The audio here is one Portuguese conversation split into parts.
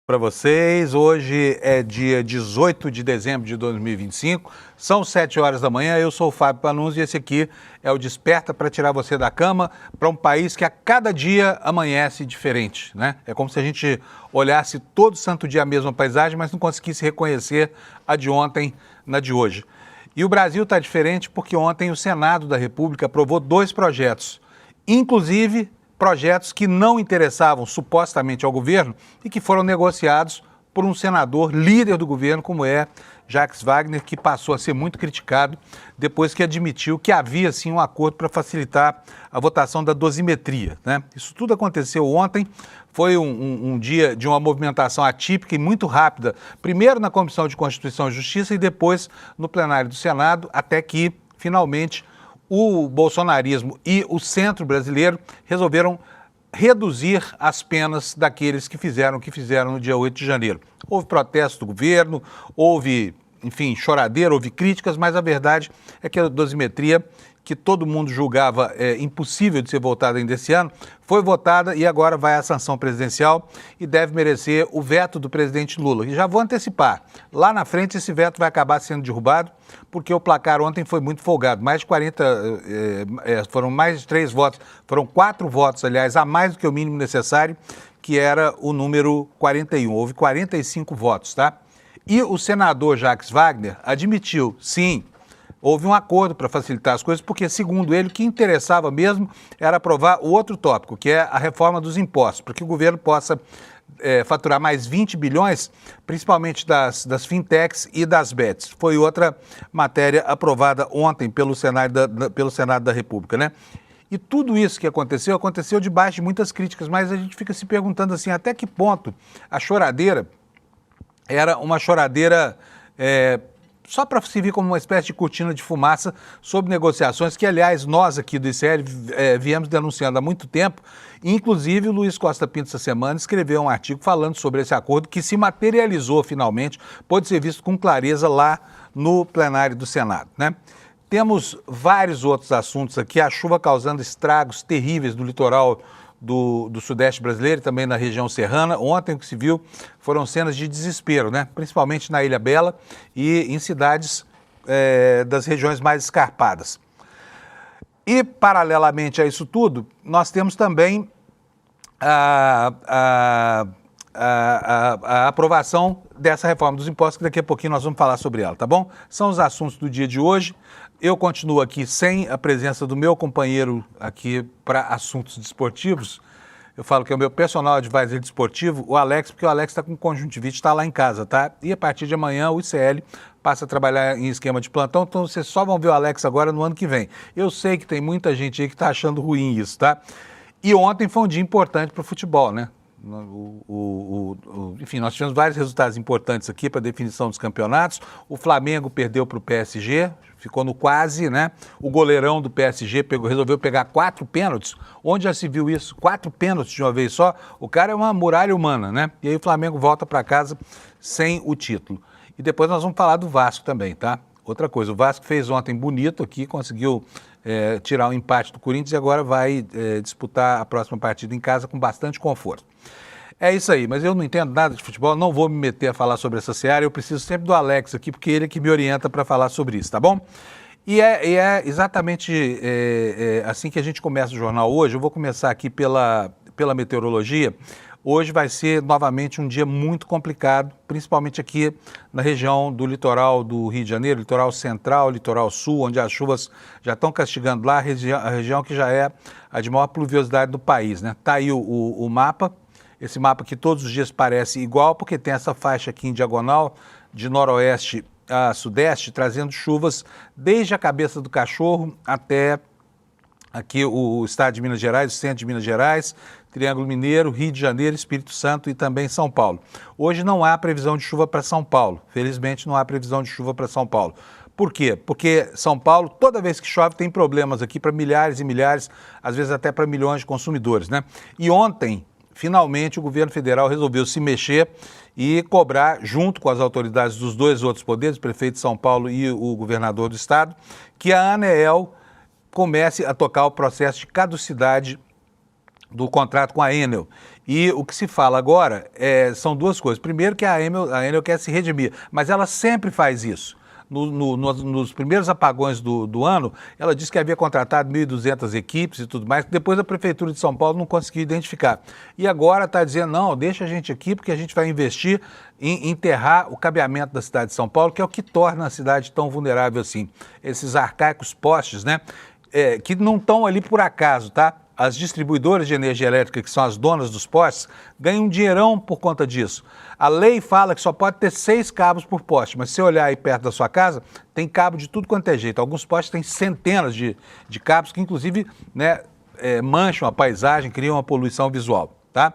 Para vocês, hoje é dia 18 de dezembro de 2025, são 7 horas da manhã, eu sou o Fábio Panunzi e esse aqui é o Desperta para tirar você da cama para um país que a cada dia amanhece diferente, né? É como se a gente olhasse todo santo dia a mesma paisagem, mas não conseguisse reconhecer a de ontem na de hoje. E o Brasil está diferente porque ontem o Senado da República aprovou 2 projetos, inclusive projetos que não interessavam supostamente ao governo e que foram negociados por um senador líder do governo, como é Jacques Wagner, que passou a ser muito criticado depois que admitiu que havia sim um acordo para facilitar a votação da dosimetria, né? Isso tudo aconteceu ontem, foi um dia de uma movimentação atípica e muito rápida, primeiro na Comissão de Constituição e Justiça e depois no plenário do Senado, até que finalmente o bolsonarismo e o centro brasileiro resolveram reduzir as penas daqueles que fizeram o que fizeram no dia 8 de janeiro. Houve protesto do governo, houve, enfim, choradeira, houve críticas, mas a verdade é que a dosimetria, que todo mundo julgava impossível de ser votada ainda esse ano, foi votada e agora vai à sanção presidencial e deve merecer o veto do presidente Lula. E já vou antecipar, lá na frente esse veto vai acabar sendo derrubado, porque o placar ontem foi muito folgado, mais de 40, foram mais de 3 votos, foram 4 votos, aliás, a mais do que o mínimo necessário, que era o número 41, houve 45 votos, tá? E o senador Jacques Wagner admitiu, sim, houve um acordo para facilitar as coisas, porque, segundo ele, o que interessava mesmo era aprovar o outro tópico, que é a reforma dos impostos, para que o governo possa faturar mais 20 bilhões, principalmente das fintechs e das bets. Foi outra matéria aprovada ontem pelo Senado da República, né? E tudo isso que aconteceu debaixo de muitas críticas, mas a gente fica se perguntando assim, até que ponto a choradeira era uma choradeira só para servir como uma espécie de cortina de fumaça sobre negociações que, aliás, nós aqui do ICL viemos denunciando há muito tempo. Inclusive, o Luiz Costa Pinto, essa semana, escreveu um artigo falando sobre esse acordo que se materializou finalmente, pôde ser visto com clareza lá no plenário do Senado, né? Temos vários outros assuntos aqui, a chuva causando estragos terríveis no litoral do Sudeste brasileiro e também na região serrana. Ontem o que se viu foram cenas de desespero, né? Principalmente na Ilha Bela e em cidades das regiões mais escarpadas. E, paralelamente a isso tudo, nós temos também a aprovação dessa reforma dos impostos, que daqui a pouquinho nós vamos falar sobre ela, tá bom? São os assuntos do dia de hoje. Eu continuo aqui sem a presença do meu companheiro aqui para assuntos desportivos. Eu falo que é o meu personal advisor desportivo, o Alex, porque o Alex está com conjuntivite, está lá em casa, tá? E a partir de amanhã o ICL passa a trabalhar em esquema de plantão, então vocês só vão ver o Alex agora no ano que vem. Eu sei que tem muita gente aí que está achando ruim isso, tá? E ontem foi um dia importante para o futebol, né? Enfim, nós tivemos vários resultados importantes aqui para a definição dos campeonatos. O Flamengo perdeu para o PSG, ficou no quase, né? O goleirão do PSG resolveu pegar 4 pênaltis. Onde já se viu isso? 4 pênaltis de uma vez só? O cara é uma muralha humana, né? E aí o Flamengo volta para casa sem o título. E depois nós vamos falar do Vasco também, tá? Outra coisa, o Vasco fez ontem bonito aqui, conseguiu tirar o empate do Corinthians e agora vai disputar a próxima partida em casa com bastante conforto. É isso aí, mas eu não entendo nada de futebol, não vou me meter a falar sobre essa seara, eu preciso sempre do Alex aqui, porque ele é que me orienta para falar sobre isso, tá bom? E é exatamente assim que a gente começa o jornal hoje. Eu vou começar aqui pela meteorologia. Hoje vai ser novamente um dia muito complicado, principalmente aqui na região do litoral do Rio de Janeiro, litoral central, litoral sul, onde as chuvas já estão castigando lá, a região que já é a de maior pluviosidade do país, né? Tá aí o mapa, esse mapa que todos os dias parece igual, porque tem essa faixa aqui em diagonal, de noroeste a sudeste, trazendo chuvas desde a Cabeça do Cachorro até aqui o estado de Minas Gerais, o centro de Minas Gerais, Triângulo Mineiro, Rio de Janeiro, Espírito Santo e também São Paulo. Hoje não há previsão de chuva para São Paulo, felizmente não há previsão de chuva para São Paulo. Por quê? Porque São Paulo, toda vez que chove, tem problemas aqui para milhares e milhares, às vezes até para milhões de consumidores, né? E ontem, finalmente, o governo federal resolveu se mexer e cobrar, junto com as autoridades dos 2 outros poderes, o prefeito de São Paulo e o governador do estado, que a ANEEL comece a tocar o processo de caducidade do contrato com a Enel E o que se fala agora são duas coisas. Primeiro que a Enel quer se redimir, mas ela sempre faz isso. Nos primeiros apagões do ano, ela disse que havia contratado 1.200 equipes e tudo mais, que depois a Prefeitura de São Paulo não conseguiu identificar. E agora está dizendo, não, deixa a gente aqui porque a gente vai investir em enterrar o cabeamento da cidade de São Paulo, que é o que torna a cidade tão vulnerável assim. Esses arcaicos postes, né, que não estão ali por acaso, tá? As distribuidoras de energia elétrica, que são as donas dos postes, ganham um dinheirão por conta disso. A lei fala que só pode ter 6 cabos por poste, mas se você olhar aí perto da sua casa, tem cabo de tudo quanto é jeito. Alguns postes têm centenas de cabos que, inclusive, né, mancham a paisagem, criam uma poluição visual, tá?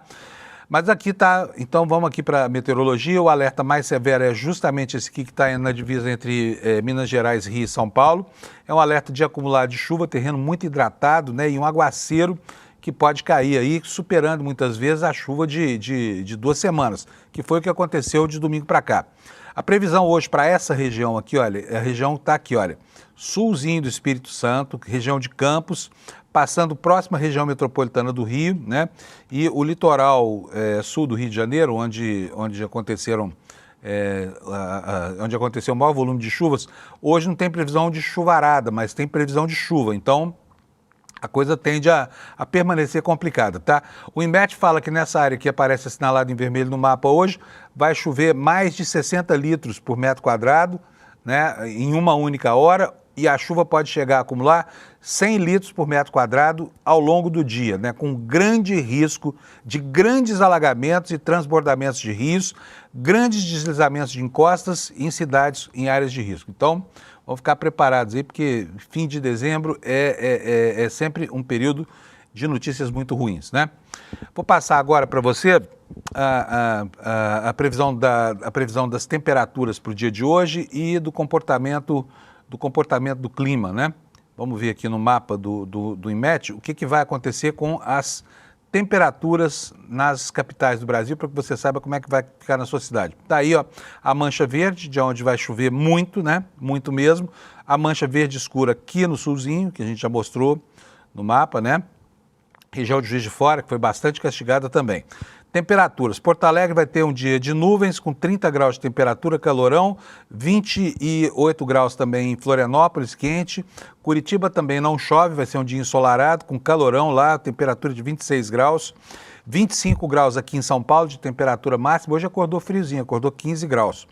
Mas aqui tá, então vamos aqui para a meteorologia. O alerta mais severo é justamente esse aqui que está na divisa entre Minas Gerais, Rio e São Paulo. É um alerta de acumulado de chuva, terreno muito hidratado, né, e um aguaceiro que pode cair aí, superando muitas vezes a chuva de 2 semanas, que foi o que aconteceu de domingo para cá. A previsão hoje para essa região aqui, olha, a região está aqui, olha, sulzinho do Espírito Santo, região de Campos, passando próxima à região metropolitana do Rio, né? E o litoral sul do Rio de Janeiro, onde aconteceu o maior volume de chuvas, hoje não tem previsão de chuvarada, mas tem previsão de chuva, então a coisa tende a permanecer complicada, tá? O INMET fala que nessa área que aparece assinalada em vermelho no mapa hoje, vai chover mais de 60 litros por metro quadrado, né, em uma única hora, e a chuva pode chegar a acumular 100 litros por metro quadrado ao longo do dia, né, com grande risco de grandes alagamentos e transbordamentos de rios, grandes deslizamentos de encostas em cidades em áreas de risco. Então, vamos ficar preparados aí, porque fim de dezembro é sempre um período de notícias muito ruins, né? Vou passar agora para você a previsão das temperaturas para o dia de hoje e do comportamento do clima, né? Vamos ver aqui no mapa do INMET o que vai acontecer com as temperaturas nas capitais do Brasil, para que você saiba como é que vai ficar na sua cidade. Tá aí, ó, a mancha verde, de onde vai chover muito, né? Muito mesmo. A mancha verde escura aqui no sulzinho, que a gente já mostrou no mapa, né? Região de Juiz de Fora, que foi bastante castigada também. Temperaturas. Porto Alegre vai ter um dia de nuvens com 30 graus de temperatura, calorão, 28 graus também em Florianópolis, quente. Curitiba também não chove, vai ser um dia ensolarado, com calorão lá, temperatura de 26 graus. 25 graus aqui em São Paulo de temperatura máxima. Hoje acordou friozinho, acordou 15 graus.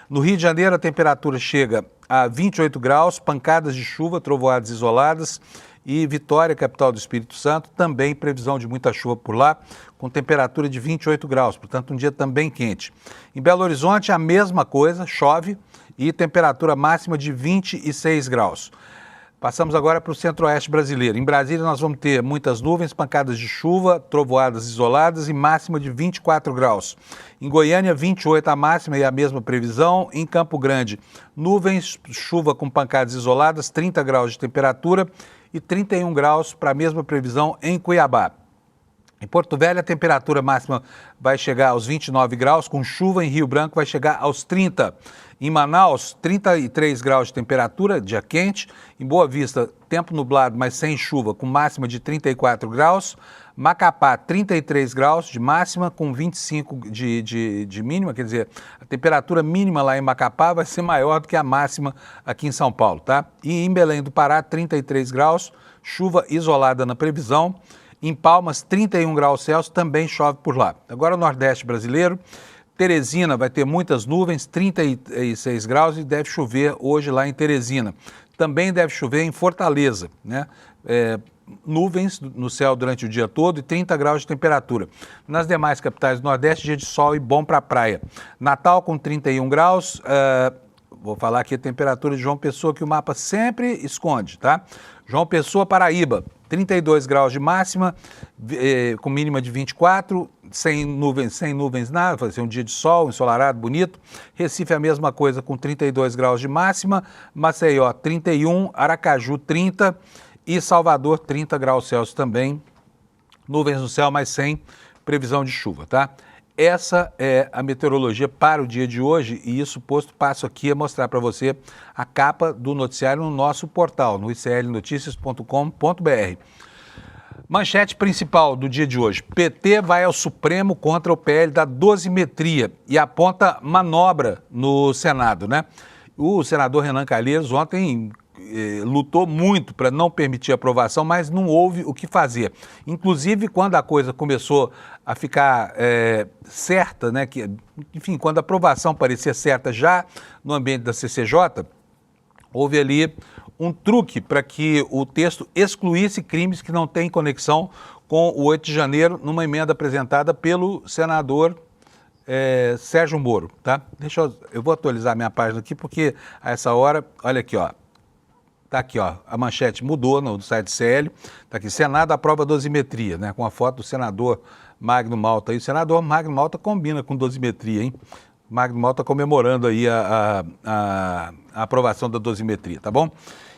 No Rio de Janeiro a temperatura chega a 28 graus, pancadas de chuva, trovoadas isoladas. E Vitória, capital do Espírito Santo, também previsão de muita chuva por lá, com temperatura de 28 graus, portanto um dia também quente. Em Belo Horizonte a mesma coisa, chove e temperatura máxima de 26 graus. Passamos agora para o centro-oeste brasileiro. Em Brasília nós vamos ter muitas nuvens, pancadas de chuva, trovoadas isoladas e máxima de 24 graus. Em Goiânia, 28 a máxima e a mesma previsão. Em Campo Grande, nuvens, chuva com pancadas isoladas, 30 graus de temperatura e 31 graus para a mesma previsão em Cuiabá. Em Porto Velho, a temperatura máxima vai chegar aos 29 graus, com chuva. Em Rio Branco vai chegar aos 30. Em Manaus, 33 graus de temperatura, dia quente. Em Boa Vista, tempo nublado, mas sem chuva, com máxima de 34 graus. Macapá, 33 graus de máxima, com 25 de mínima, quer dizer, a temperatura mínima lá em Macapá vai ser maior do que a máxima aqui em São Paulo, tá? E em Belém do Pará, 33 graus, chuva isolada na previsão. Em Palmas, 31 graus Celsius, também chove por lá. Agora o Nordeste brasileiro, Teresina vai ter muitas nuvens, 36 graus e deve chover hoje lá em Teresina. Também deve chover em Fortaleza, né? Nuvens no céu durante o dia todo e 30 graus de temperatura. Nas demais capitais do Nordeste, dia de sol e bom para a praia. Natal com 31 graus, vou falar aqui a temperatura de João Pessoa, que o mapa sempre esconde, tá? João Pessoa, Paraíba, 32 graus de máxima, com mínima de 24, sem nuvens nada, vai ser um dia de sol, ensolarado, bonito. Recife a mesma coisa, com 32 graus de máxima, Maceió 31, Aracaju 30 e Salvador 30 graus Celsius também, nuvens no céu, mas sem previsão de chuva, tá? Essa é a meteorologia para o dia de hoje e isso posto, passo aqui a mostrar para você a capa do noticiário no nosso portal, no iclnoticias.com.br. Manchete principal do dia de hoje. PT vai ao Supremo contra o PL da dosimetria e aponta manobra no Senado, né? O senador Renan Calheiros ontem lutou muito para não permitir a aprovação, mas não houve o que fazer. Inclusive, quando a coisa começou a ficar certa, né? Enfim, quando a aprovação parecia certa já no ambiente da CCJ, houve ali um truque para que o texto excluísse crimes que não têm conexão com o 8 de janeiro, numa emenda apresentada pelo senador Sérgio Moro, tá? Eu vou atualizar minha página aqui, porque a essa hora, olha aqui, ó. Tá aqui, ó, a manchete mudou no site CL, tá aqui, Senado aprova dosimetria, né, com a foto do senador Magno Malta. E o senador Magno Malta combina com dosimetria, hein? Magno Malta comemorando aí a aprovação da dosimetria, tá bom?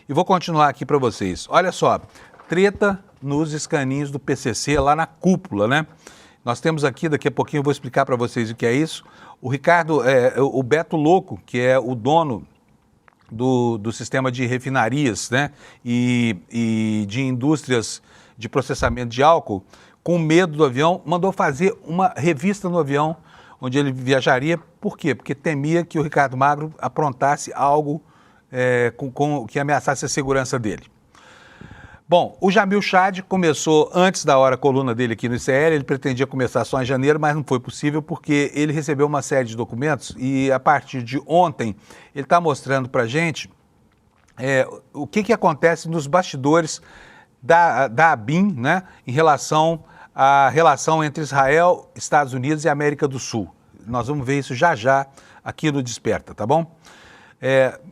E vou continuar aqui para vocês. Olha só, treta nos escaninhos do PCC lá na cúpula, né? Nós temos aqui, daqui a pouquinho eu vou explicar para vocês o que é isso. O Ricardo, o Beto Louco, que é o dono do sistema de refinarias, né, e de indústrias de processamento de álcool, com medo do avião, mandou fazer uma revista no avião onde ele viajaria. Por quê? Porque temia que o Ricardo Magro aprontasse algo que ameaçasse a segurança dele. Bom, o Jamil Chad começou antes da hora a coluna dele aqui no ICL, ele pretendia começar só em janeiro, mas não foi possível porque ele recebeu uma série de documentos e a partir de ontem ele está mostrando para a gente o que acontece nos bastidores da ABIN, né, em relação à relação entre Israel, Estados Unidos e América do Sul. Nós vamos ver isso já já aqui no Desperta, tá bom?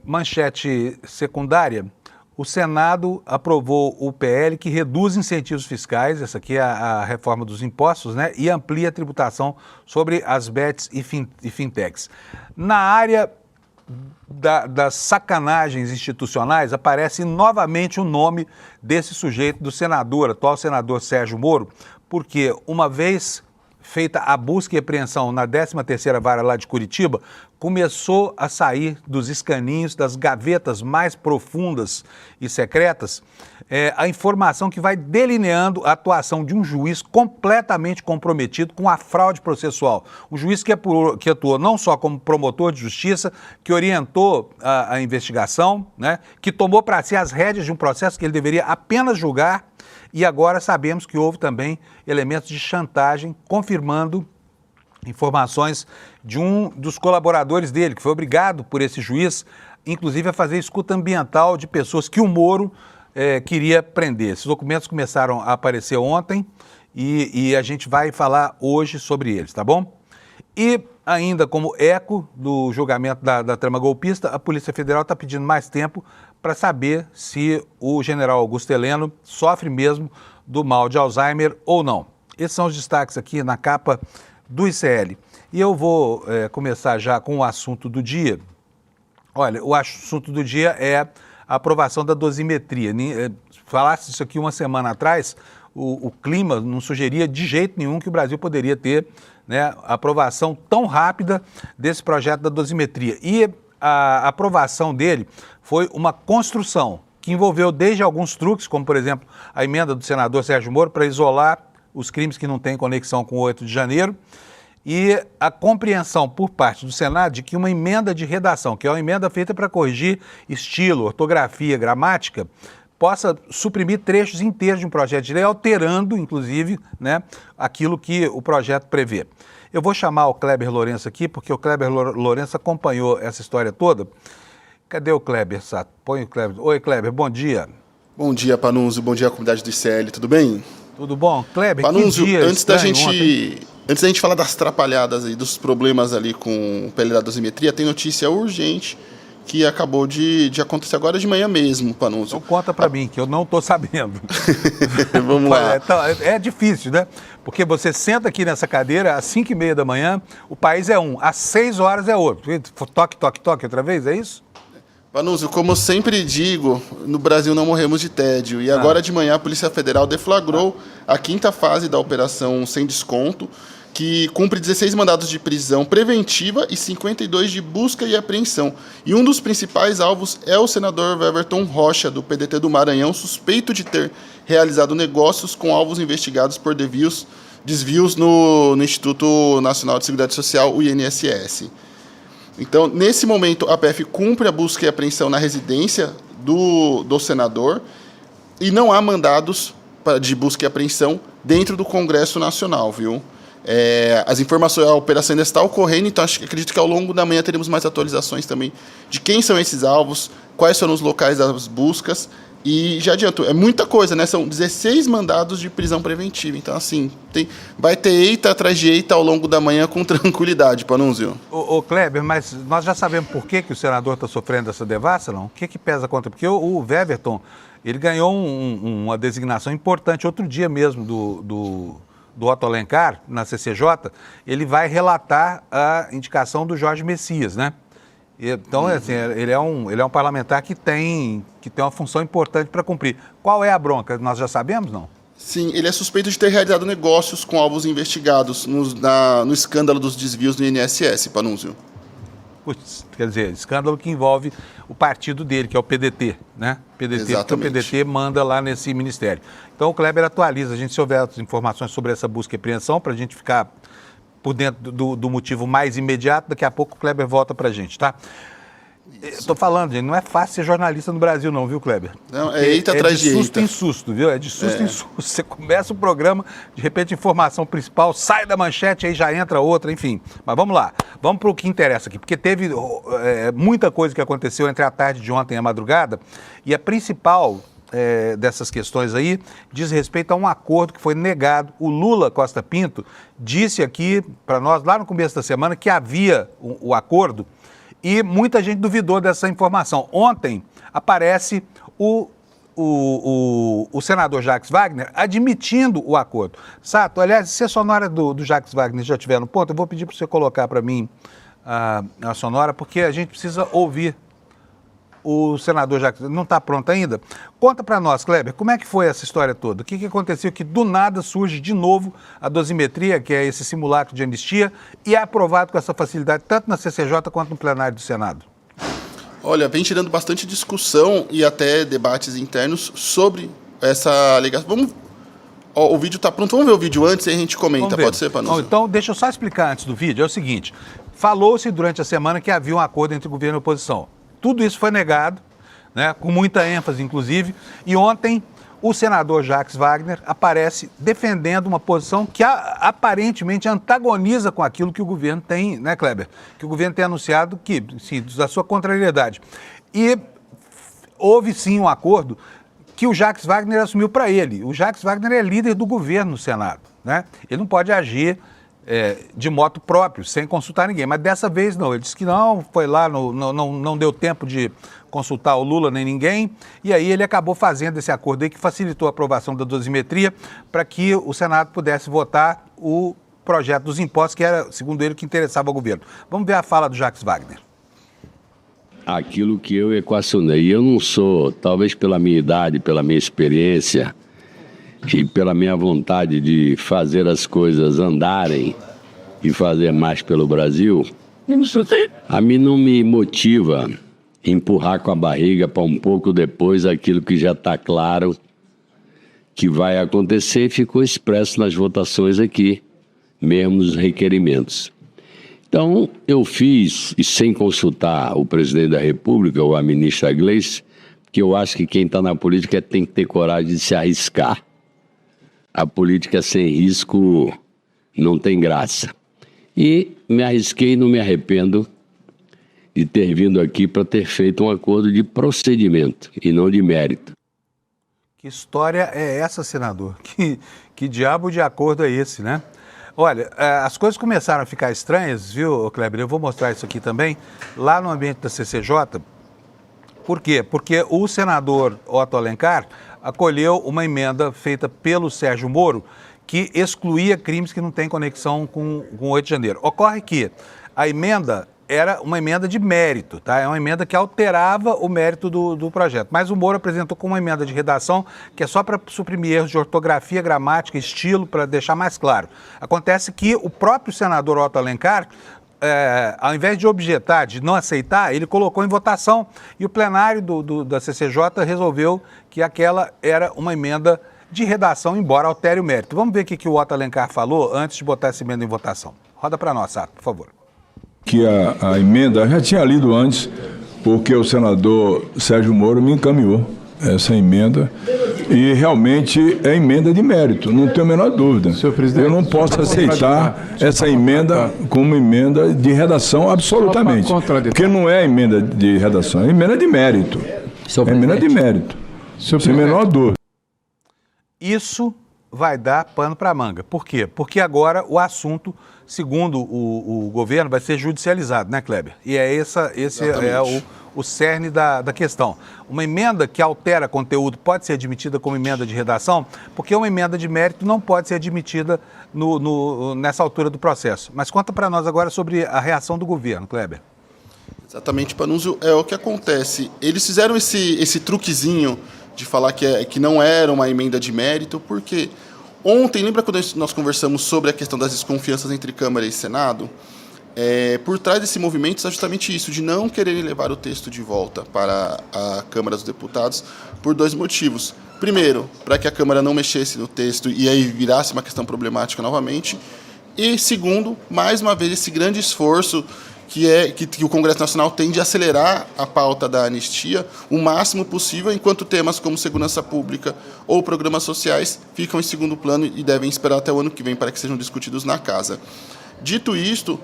Manchete secundária. O Senado aprovou o PL que reduz incentivos fiscais, essa aqui é a reforma dos impostos, né? E amplia a tributação sobre as bets e fintechs. Na área das sacanagens institucionais, aparece novamente o nome desse sujeito, do senador, atual senador Sérgio Moro, porque uma vez feita a busca e apreensão na 13ª Vara lá de Curitiba, começou a sair dos escaninhos, das gavetas mais profundas e secretas, a informação que vai delineando a atuação de um juiz completamente comprometido com a fraude processual. Um juiz que atuou não só como promotor de justiça, que orientou a investigação, né, que tomou para si as rédeas de um processo que ele deveria apenas julgar. E agora sabemos que houve também elementos de chantagem, confirmando informações de um dos colaboradores dele, que foi obrigado por esse juiz, inclusive a fazer escuta ambiental de pessoas que o Moro queria prender. Esses documentos começaram a aparecer ontem e a gente vai falar hoje sobre eles, tá bom? E ainda como eco do julgamento da trama golpista, a Polícia Federal está pedindo mais tempo para saber se o general Augusto Heleno sofre mesmo do mal de Alzheimer ou não. Esses são os destaques aqui na capa do ICL. E eu vou começar já com o assunto do dia. Olha, o assunto do dia é a aprovação da dosimetria. Falasse isso aqui uma semana atrás, o clima não sugeria de jeito nenhum que o Brasil poderia ter, né, a aprovação tão rápida desse projeto da dosimetria. E a aprovação dele foi uma construção que envolveu desde alguns truques, como, por exemplo, a emenda do senador Sérgio Moro para isolar os crimes que não têm conexão com o 8 de janeiro, e a compreensão por parte do Senado de que uma emenda de redação, que é uma emenda feita para corrigir estilo, ortografia, gramática, possa suprimir trechos inteiros de um projeto de lei, alterando, inclusive, né, aquilo que o projeto prevê. Eu vou chamar o Kleber Lourenço aqui, porque o Kleber Lourenço acompanhou essa história toda. Cadê o Kleber, Sato? Põe o Kleber. Oi, Kleber, bom dia. Bom dia, Panunzio. Bom dia, comunidade do ICL. Tudo bem? Tudo bom? Kleber, Panunzio, que dia antes da gente falar das atrapalhadas aí, dos problemas ali com o PL da dosimetria, tem notícia urgente que acabou de acontecer agora de manhã mesmo, Panunzio. Então conta para mim, que eu não estou sabendo. Vamos lá. Então, é difícil, né? Porque você senta aqui nessa cadeira às 5h30 da manhã, o país é um, às 6 horas é outro. Toque, toque, toque outra vez, é isso? Panunzio, como eu sempre digo, no Brasil não morremos de tédio. E agora de manhã a Polícia Federal deflagrou a 5ª fase da Operação Sem Desconto, que cumpre 16 mandados de prisão preventiva e 52 de busca e apreensão. E um dos principais alvos é o senador Weverton Rocha, do PDT do Maranhão, suspeito de ter realizado negócios com alvos investigados por desvios no Instituto Nacional de Seguridade Social, o INSS. Então, nesse momento, a PF cumpre a busca e apreensão na residência do senador e não há mandados de busca e apreensão dentro do Congresso Nacional, viu? As informações, a operação ainda está ocorrendo, então acredito que ao longo da manhã teremos mais atualizações também de quem são esses alvos, quais foram os locais das buscas, e já adianto, é muita coisa, né? São 16 mandados de prisão preventiva, então assim, vai ter eita atrás de eita ao longo da manhã com tranquilidade, Panunzio. Ô Kleber, mas nós já sabemos por que o senador está sofrendo essa devassa, não? O que pesa contra? Porque o Weverton, ele ganhou uma designação importante outro dia mesmo do Otto Alencar, na CCJ, ele vai relatar a indicação do Jorge Messias, né? Então, assim, ele é um parlamentar que tem uma função importante para cumprir. Qual é a bronca? Nós já sabemos, não? Sim, ele é suspeito de ter realizado negócios com alvos investigados no escândalo dos desvios do INSS, Panunzio. Putz, quer dizer, escândalo que envolve o partido dele, que é o PDT, né? PDT, porque o PDT manda lá nesse ministério. Então o Kleber atualiza, a gente, se houver outras informações sobre essa busca e apreensão, para a gente ficar por dentro do motivo mais imediato, daqui a pouco o Kleber volta para a gente, tá? Estou falando, gente, não é fácil ser jornalista no Brasil não, viu, Kleber? Não, é eita atrás de eita. É de susto em susto, viu? É de susto em susto. Você começa o programa, de repente a informação principal sai da manchete, aí já entra outra, enfim. Mas vamos lá, vamos para o que interessa aqui, porque teve muita coisa que aconteceu entre a tarde de ontem e a madrugada, e a principal dessas questões aí diz respeito a um acordo que foi negado. O Lula Costa Pinto disse aqui para nós, lá no começo da semana, que havia o acordo, e muita gente duvidou dessa informação. Ontem aparece o senador Jacques Wagner admitindo o acordo. Sato, aliás, se a sonora do Jacques Wagner já estiver no ponto, eu vou pedir para você colocar para mim a sonora, porque a gente precisa ouvir o senador Jacques. Não está pronto ainda? Conta para nós, Kleber, como é que foi essa história toda? O que aconteceu que do nada surge de novo a dosimetria, que é esse simulacro de anistia, e é aprovado com essa facilidade tanto na CCJ quanto no plenário do Senado? Olha, vem tirando bastante discussão e até debates internos sobre essa alegação. O vídeo está pronto, vamos ver o vídeo antes e a gente comenta, pode ser, Panunzio? Então, deixa eu só explicar antes do vídeo, é o seguinte, falou-se durante a semana que havia um acordo entre governo e oposição. Tudo isso foi negado, né, com muita ênfase, inclusive, e ontem o senador Jacques Wagner aparece defendendo uma posição que aparentemente antagoniza com aquilo que o governo tem, né, Kleber? Que o governo tem anunciado que, sim, da sua contrariedade. E houve sim um acordo que o Jacques Wagner assumiu para ele. O Jacques Wagner é líder do governo no Senado, né? Ele não pode agir de moto próprio, sem consultar ninguém. Mas dessa vez não, ele disse que não, foi lá, não deu tempo de consultar o Lula nem ninguém, e aí ele acabou fazendo esse acordo aí que facilitou a aprovação da dosimetria para que o Senado pudesse votar o projeto dos impostos, que era, segundo ele, o que interessava ao governo. Vamos ver a fala do Jacques Wagner. Aquilo que eu equacionei, eu não sou, talvez pela minha idade, pela minha experiência, e pela minha vontade de fazer as coisas andarem e fazer mais pelo Brasil, a mim não me motiva empurrar com a barriga para um pouco depois aquilo que já está claro que vai acontecer e ficou expresso nas votações aqui, mesmo nos requerimentos. Então, eu fiz, e sem consultar o presidente da República ou a ministra Gleice, porque eu acho que quem está na política tem que ter coragem de se arriscar. A política sem risco não tem graça. E me arrisquei e não me arrependo de ter vindo aqui para ter feito um acordo de procedimento e não de mérito. Que história é essa, senador? Que diabo de acordo é esse, né? Olha, as coisas começaram a ficar estranhas, viu, Kleber? Eu vou mostrar isso aqui também, lá no ambiente da CCJ. Por quê? Porque o senador Otto Alencar acolheu uma emenda feita pelo Sérgio Moro que excluía crimes que não têm conexão com o 8 de janeiro. Ocorre que a emenda era uma emenda de mérito, tá? É uma emenda que alterava o mérito do projeto. Mas o Moro apresentou como uma emenda de redação que é só para suprimir erros de ortografia, gramática, estilo, para deixar mais claro. Acontece que o próprio senador Otto Alencar, ao invés de objetar, de não aceitar, ele colocou em votação e o plenário da CCJ resolveu que aquela era uma emenda de redação, embora altere o mérito. Vamos ver o que o Otto Alencar falou antes de botar essa emenda em votação. Roda para nós, Sato, por favor. Que a emenda, eu já tinha lido antes, porque o senador Sérgio Moro me encaminhou essa emenda e realmente é emenda de mérito, não tenho a menor dúvida. Eu não posso aceitar essa emenda como emenda de redação absolutamente, porque não é emenda de redação, é emenda de mérito. É emenda de mérito, sem a menor dúvida. Isso vai dar pano para manga. Por quê? Porque agora o assunto, segundo o governo, vai ser judicializado, né, Kleber? E esse é o cerne da questão. Uma emenda que altera conteúdo pode ser admitida como emenda de redação, porque uma emenda de mérito não pode ser admitida nessa altura do processo. Mas conta para nós agora sobre a reação do governo, Kleber. Exatamente, Panunzio, é o que acontece. Eles fizeram esse truquezinho de falar que não era uma emenda de mérito, porque ontem, lembra quando nós conversamos sobre a questão das desconfianças entre Câmara e Senado? Por trás desse movimento está justamente isso, de não querer levar o texto de volta para a Câmara dos Deputados por dois motivos. Primeiro, para que a Câmara não mexesse no texto e aí virasse uma questão problemática novamente. E segundo, mais uma vez, esse grande esforço que o Congresso Nacional tem de acelerar a pauta da anistia o máximo possível, enquanto temas como segurança pública ou programas sociais ficam em segundo plano e devem esperar até o ano que vem para que sejam discutidos na Casa. Dito isto,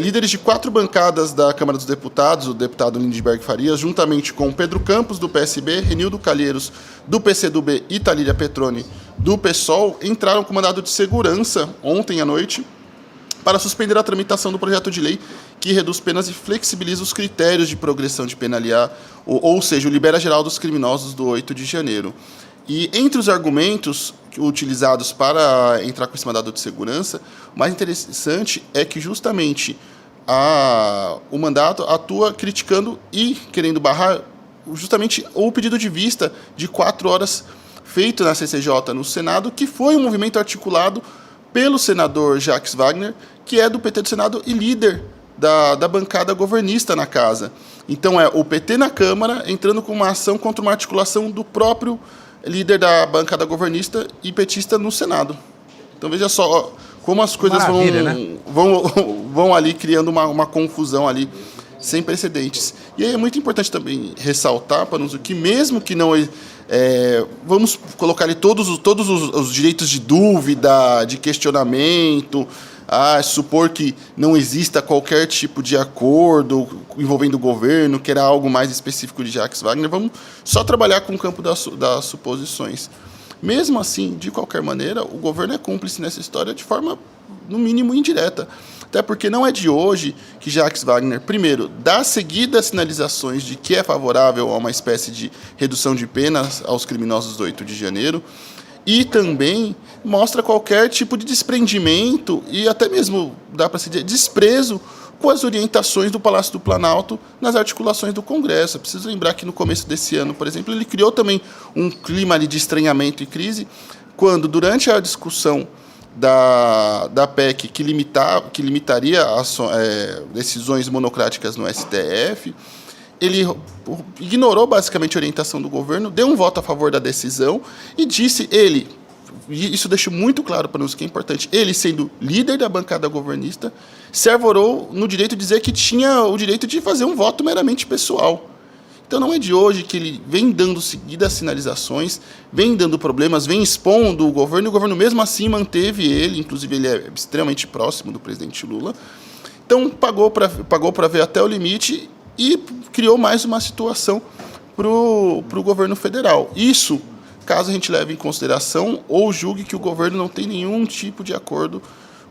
líderes de 4 bancadas da Câmara dos Deputados, o deputado Lindbergh Farias, juntamente com Pedro Campos, do PSB, Renildo Calheiros, do PCdoB e Talíria Petroni, do PSOL, entraram com mandado de segurança ontem à noite para suspender a tramitação do projeto de lei que reduz penas e flexibiliza os critérios de progressão de pena aliar, ou seja, o libera geral dos criminosos do 8 de janeiro. E entre os argumentos utilizados para entrar com esse mandado de segurança, o mais interessante é que justamente o mandato atua criticando e querendo barrar justamente o pedido de vista de 4 horas feito na CCJ no Senado, que foi um movimento articulado pelo senador Jacques Wagner, que é do PT do Senado e líder da bancada governista na Casa. Então é o PT na Câmara entrando com uma ação contra uma articulação do próprio líder da bancada governista e petista no Senado. Então veja só como as coisas vão ali criando uma confusão ali sem precedentes. E aí é muito importante também ressaltar, Panunzio, que mesmo que não... vamos colocar ali todos os direitos de dúvida, de questionamento, supor que não exista qualquer tipo de acordo envolvendo o governo, que era algo mais específico de Jacques Wagner, vamos só trabalhar com o campo das suposições. Mesmo assim, de qualquer maneira, o governo é cúmplice nessa história de forma, no mínimo, indireta. Até porque não é de hoje que Jacques Wagner, primeiro, dá seguidas sinalizações de que é favorável a uma espécie de redução de penas aos criminosos do 8 de janeiro, e também mostra qualquer tipo de desprendimento e até mesmo, dá para se dizer, desprezo com as orientações do Palácio do Planalto nas articulações do Congresso. Eu preciso lembrar que no começo desse ano, por exemplo, ele criou também um clima ali de estranhamento e crise, quando, durante a discussão da PEC que limitaria as decisões monocráticas no STF, ele ignorou basicamente a orientação do governo, deu um voto a favor da decisão e disse, e isso deixa muito claro para nós que é importante, ele sendo líder da bancada governista, se arvorou no direito de dizer que tinha o direito de fazer um voto meramente pessoal. Então não é de hoje que ele vem dando seguidas sinalizações, vem dando problemas, vem expondo o governo mesmo assim manteve ele, inclusive ele é extremamente próximo do presidente Lula, então pagou para ver até o limite e criou mais uma situação para o governo federal. Isso, caso a gente leve em consideração ou julgue que o governo não tem nenhum tipo de acordo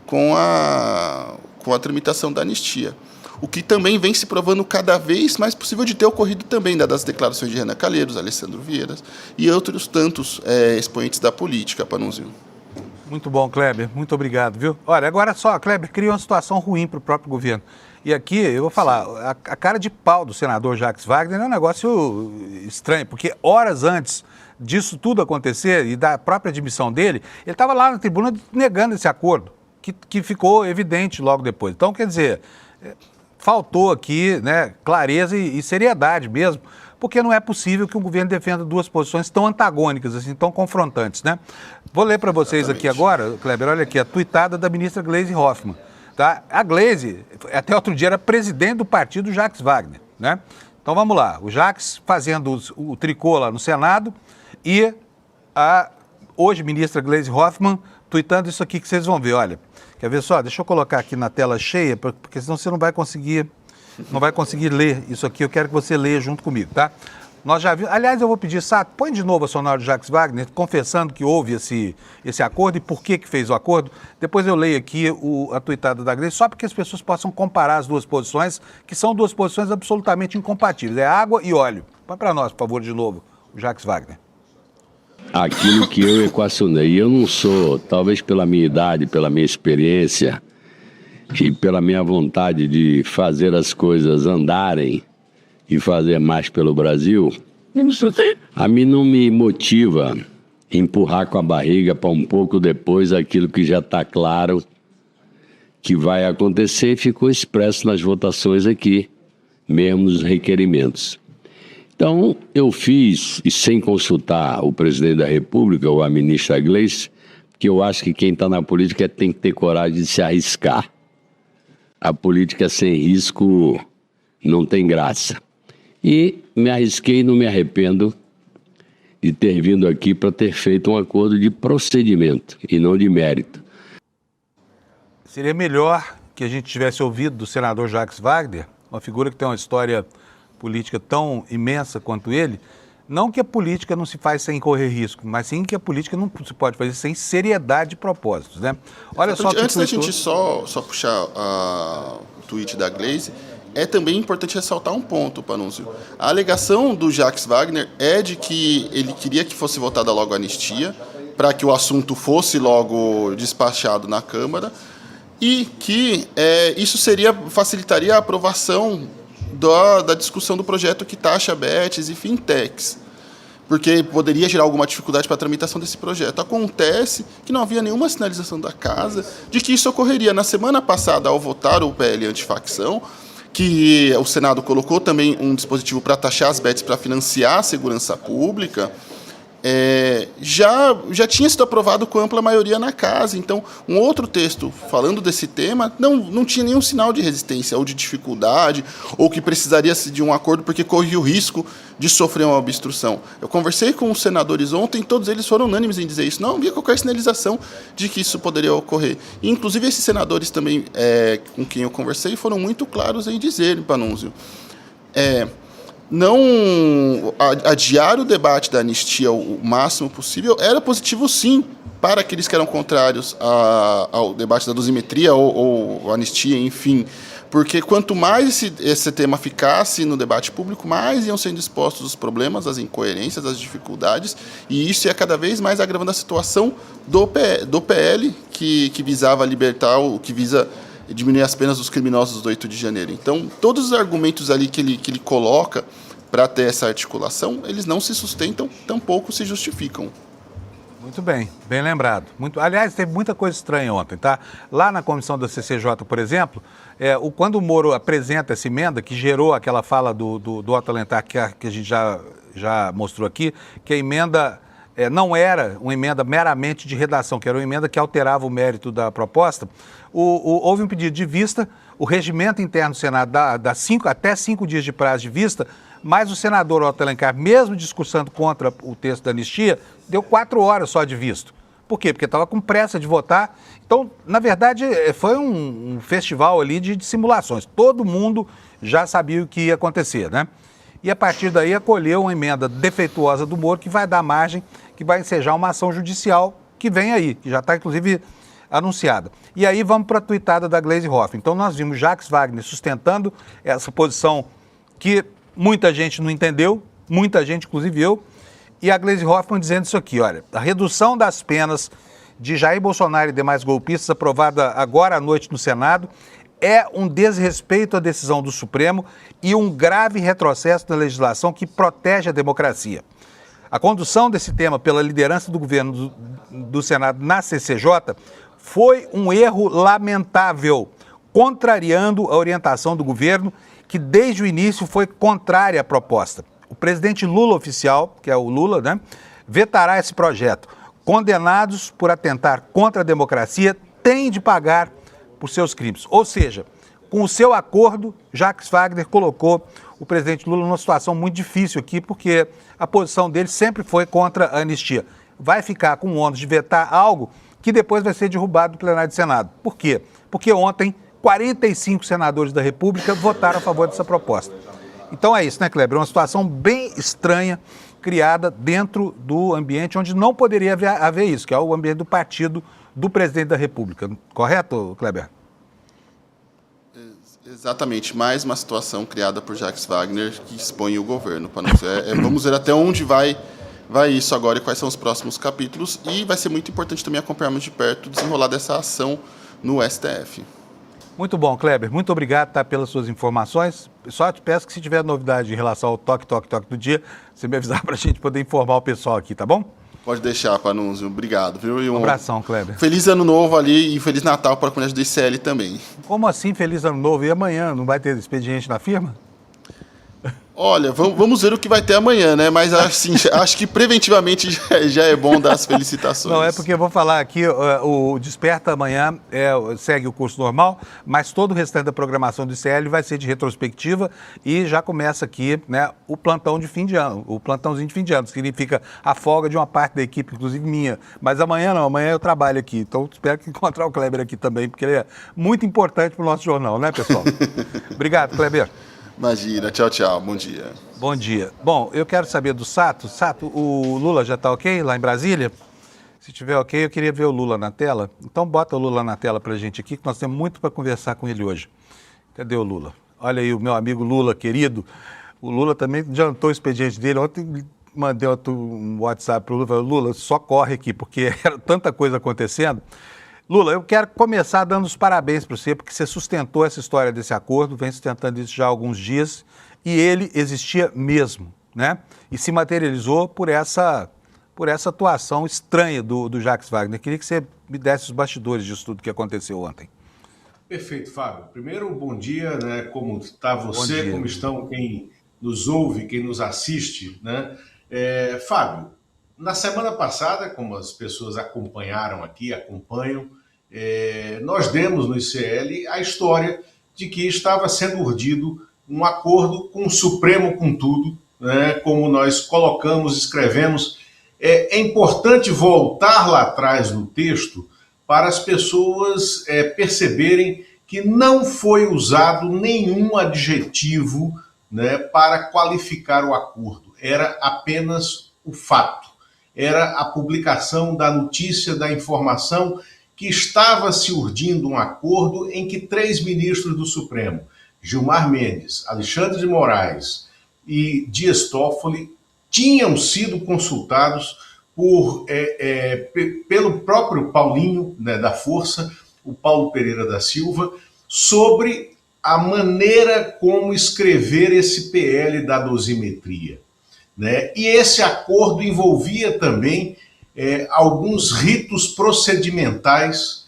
com a tramitação da anistia. O que também vem se provando cada vez mais possível de ter ocorrido também, dadas as declarações de Renan Calheiros, Alessandro Vieira e outros tantos expoentes da política, Panunzio. Muito bom, Kleber. Muito obrigado, viu? Olha, agora só, Kleber, cria uma situação ruim para o próprio governo. E aqui, eu vou falar, a cara de pau do senador Jacques Wagner é um negócio estranho, porque horas antes disso tudo acontecer e da própria admissão dele, ele estava lá na tribuna negando esse acordo, que ficou evidente logo depois. Então, quer dizer, faltou aqui, né, clareza e seriedade mesmo, porque não é possível que o governo defenda duas posições tão antagônicas, assim, tão confrontantes, né? Vou ler para vocês aqui agora, Kleber, olha aqui, a tuitada da ministra Gleisi Hoffmann. Tá? A Gleisi, até outro dia, era presidente do partido Jacques Wagner, né? Então vamos lá, o Jacques fazendo o tricô lá no Senado e a hoje ministra Gleisi Hoffmann tuitando isso aqui que vocês vão ver, olha. Quer ver só? Deixa eu colocar aqui na tela cheia, porque senão você não vai conseguir ler isso aqui, eu quero que você leia junto comigo, tá? Nós já vimos, aliás, eu vou pedir, Sato, põe de novo a sonora do Jacques Wagner, confessando que houve esse acordo e por que fez o acordo. Depois eu leio aqui a tuitada da Gleisi, só para que as pessoas possam comparar as duas posições, que são duas posições absolutamente incompatíveis. É água e óleo. Põe para nós, por favor, de novo, o Jacques Wagner. Aquilo que eu equacionei, eu não sou, talvez pela minha idade, pela minha experiência e pela minha vontade de fazer as coisas andarem e fazer mais pelo Brasil, a mim não me motiva empurrar com a barriga para um pouco depois aquilo que já está claro que vai acontecer e ficou expresso nas votações aqui, mesmo nos requerimentos. Então, eu fiz, e sem consultar o presidente da República ou a ministra Gleisi, que eu acho que quem está na política tem que ter coragem de se arriscar. A política sem risco não tem graça. E me arrisquei e não me arrependo de ter vindo aqui para ter feito um acordo de procedimento e não de mérito. Seria melhor que a gente tivesse ouvido do senador Jacques Wagner, uma figura que tem uma história política tão imensa quanto ele, não que a política não se faz sem correr risco, mas sim que a política não se pode fazer sem seriedade de propósitos, né? Olha só, antes da gente só puxar o tweet da Gleisi, é também importante ressaltar um ponto, Panunzio. A alegação do Jacques Wagner é de que ele queria que fosse votada logo a anistia, para que o assunto fosse logo despachado na Câmara, e que isso facilitaria a aprovação da discussão do projeto que taxa bets e fintechs, porque poderia gerar alguma dificuldade para a tramitação desse projeto. Acontece que não havia nenhuma sinalização da Casa de que isso ocorreria. Na semana passada, ao votar o PL antifacção, que o Senado colocou também um dispositivo para taxar as bets para financiar a segurança pública, já tinha sido aprovado com ampla maioria na Casa. Então, um outro texto falando desse tema não tinha nenhum sinal de resistência ou de dificuldade, ou que precisaria de um acordo porque corria o risco de sofrer uma obstrução. Eu conversei com os senadores ontem, todos eles foram unânimes em dizer isso. Não havia qualquer sinalização de que isso poderia ocorrer. E, inclusive, esses senadores também, com quem eu conversei, foram muito claros em dizer, Panunzio, não adiar o debate da anistia o máximo possível era positivo, sim, para aqueles que eram contrários ao debate da dosimetria ou anistia, enfim. Porque quanto mais esse tema ficasse no debate público, mais iam sendo expostos os problemas, as incoerências, as dificuldades, e isso ia cada vez mais agravando a situação do PL, que visava libertar, que visa diminuir as penas dos criminosos do 8 de janeiro. Então, todos os argumentos ali que ele coloca para ter essa articulação, eles não se sustentam, tampouco se justificam. Muito bem, bem lembrado. Aliás, teve muita coisa estranha ontem, tá? Lá na comissão da CCJ, por exemplo, quando o Moro apresenta essa emenda, que gerou aquela fala do Otto Alencar, que a gente já mostrou aqui, que a emenda não era uma emenda meramente de redação, que era uma emenda que alterava o mérito da proposta, houve um pedido de vista, o regimento interno do Senado dá até 5 dias de prazo de vista, mas o senador Otto Alencar, mesmo discursando contra o texto da anistia, deu 4 horas só de visto. Por quê? Porque estava com pressa de votar. Então, na verdade, foi um festival ali de simulações. Todo mundo já sabia o que ia acontecer, né? E a partir daí acolheu uma emenda defeituosa do Moro que vai dar margem, que vai ensejar uma ação judicial que vem aí, que já está, inclusive, anunciada. E aí vamos para a tuitada da Gleisi Hoffmann. Então nós vimos Jacques Wagner sustentando essa posição que muita gente não entendeu, muita gente, inclusive eu, e a Gleisi Hoffmann dizendo isso aqui, olha, a redução das penas de Jair Bolsonaro e demais golpistas aprovada agora à noite no Senado é um desrespeito à decisão do Supremo e um grave retrocesso na legislação que protege a democracia. A condução desse tema pela liderança do governo do Senado na CCJ foi um erro lamentável, contrariando a orientação do governo, que desde o início foi contrária à proposta. O presidente Lula oficial, que é o Lula, né, vetará esse projeto. Condenados por atentar contra a democracia têm de pagar por seus crimes. Ou seja, com o seu acordo, Jacques Wagner colocou o presidente Lula numa situação muito difícil aqui, porque a posição dele sempre foi contra a anistia. Vai ficar com o ônus de vetar algo que depois vai ser derrubado do plenário do Senado. Por quê? Porque ontem 45 senadores da República votaram a favor dessa proposta. Então é isso, né, Kleber? Uma situação bem estranha criada dentro do ambiente onde não poderia haver isso, que é o ambiente do partido do presidente da República. Correto, Kleber? Exatamente, mais uma situação criada por Jacques Wagner que expõe o governo. Vamos ver até onde vai isso agora e quais são os próximos capítulos. E vai ser muito importante também acompanharmos de perto o desenrolar dessa ação no STF. Muito bom, Kleber. Muito obrigado, tá, pelas suas informações. Só te peço que, se tiver novidade em relação ao toque do dia, você me avisar para a gente poder informar o pessoal aqui, tá bom? Pode deixar, Panunzio. Obrigado, viu? E Um abração, Kleber. Feliz Ano Novo ali e Feliz Natal para a comunidade do ICL também. Como assim, Feliz Ano Novo? E amanhã não vai ter expediente na firma? Olha, vamos ver o que vai ter amanhã, né? Mas assim, acho que preventivamente já é bom dar as felicitações. Não, é porque eu vou falar aqui, o Desperta amanhã segue o curso normal, mas todo o restante da programação do ICL vai ser de retrospectiva e já começa aqui, né, o plantão de fim de ano, o plantãozinho de fim de ano, significa a folga de uma parte da equipe, inclusive minha. Mas amanhã não, amanhã eu trabalho aqui, então espero que encontrar o Kleber aqui também, porque ele é muito importante para o nosso jornal, né, pessoal? Obrigado, Kleber. Imagina, tchau, tchau, bom dia. Bom dia. Bom, eu quero saber do Sato. Sato, o Lula já está ok lá em Brasília? Se tiver ok, eu queria ver o Lula na tela. Então bota o Lula na tela para a gente aqui, que nós temos muito para conversar com ele hoje. Cadê o Lula? Olha aí o meu amigo Lula, querido. O Lula também adiantou o expediente dele. Ontem mandei um WhatsApp para o Lula, falei, Lula, só corre aqui, porque era tanta coisa acontecendo. Lula, eu quero começar dando os parabéns para você, porque você sustentou essa história desse acordo, vem sustentando isso já há alguns dias, e ele existia mesmo, né? E se materializou por essa atuação estranha do Jacques Wagner. Queria que você me desse os bastidores disso tudo que aconteceu ontem. Perfeito, Fábio. Primeiro, bom dia, né? Como está você, como estão quem nos ouve, quem nos assiste, né? Fábio, na semana passada, como as pessoas acompanharam aqui, acompanham, nós demos no ICL a história de que estava sendo urdido um acordo com o Supremo com tudo, né, como nós colocamos, escrevemos. É importante voltar lá atrás no texto para as pessoas perceberem que não foi usado nenhum adjetivo, né, para qualificar o acordo. Era apenas o fato. Era a publicação da notícia, da informação que estava se urdindo um acordo em que 3 ministros do Supremo, Gilmar Mendes, Alexandre de Moraes e Dias Toffoli, tinham sido consultados pelo próprio Paulinho, né, da Força, o Paulo Pereira da Silva, sobre a maneira como escrever esse PL da dosimetria. Né? E esse acordo envolvia também alguns ritos procedimentais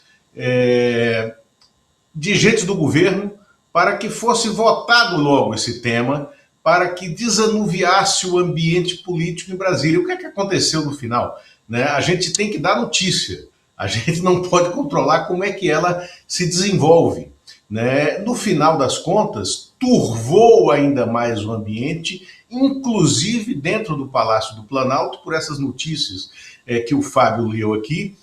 de gente do governo para que fosse votado logo esse tema, para que desanuviasse o ambiente político em Brasília. O que é que aconteceu no final? Né? A gente tem que dar notícia, a gente não pode controlar como é que ela se desenvolve. Né? No final das contas, turvou ainda mais o ambiente, inclusive dentro do Palácio do Planalto, por essas notícias que o Fábio leu aqui,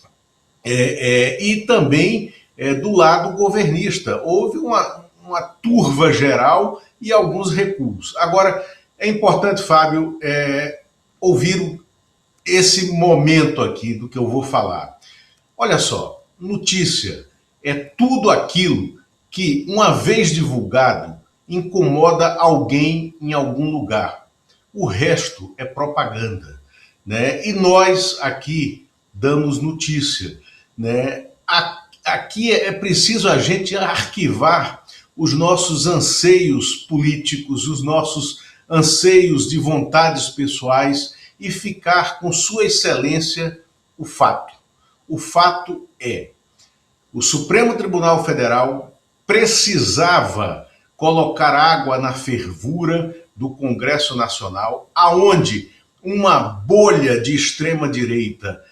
e também do lado governista. Houve uma turva geral e alguns recuos. Agora, é importante, Fábio, ouvir esse momento aqui do que eu vou falar. Olha só, notícia é tudo aquilo que, uma vez divulgado, incomoda alguém em algum lugar. O resto é propaganda, né? E nós aqui damos notícia, né? Aqui é preciso a gente arquivar os nossos anseios políticos, os nossos anseios de vontades pessoais e ficar com Sua Excelência o fato. O fato é, o Supremo Tribunal Federal precisava colocar água na fervura do Congresso Nacional, aonde uma bolha de extrema-direita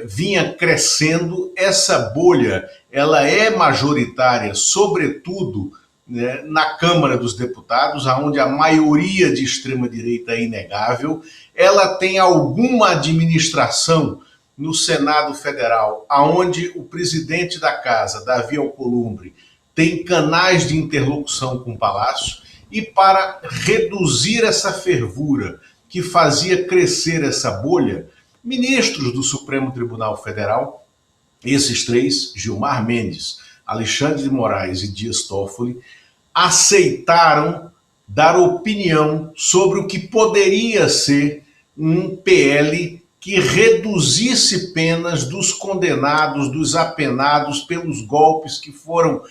vinha crescendo. Essa bolha ela é majoritária, sobretudo, né, na Câmara dos Deputados, onde a maioria de extrema-direita é inegável. Ela tem alguma administração no Senado Federal, onde o presidente da Casa, Davi Alcolumbre, tem canais de interlocução com o Palácio, e para reduzir essa fervura que fazia crescer essa bolha, ministros do Supremo Tribunal Federal, esses três, Gilmar Mendes, Alexandre de Moraes e Dias Toffoli, aceitaram dar opinião sobre o que poderia ser um PL que reduzisse penas dos condenados, dos apenados pelos golpes que foram,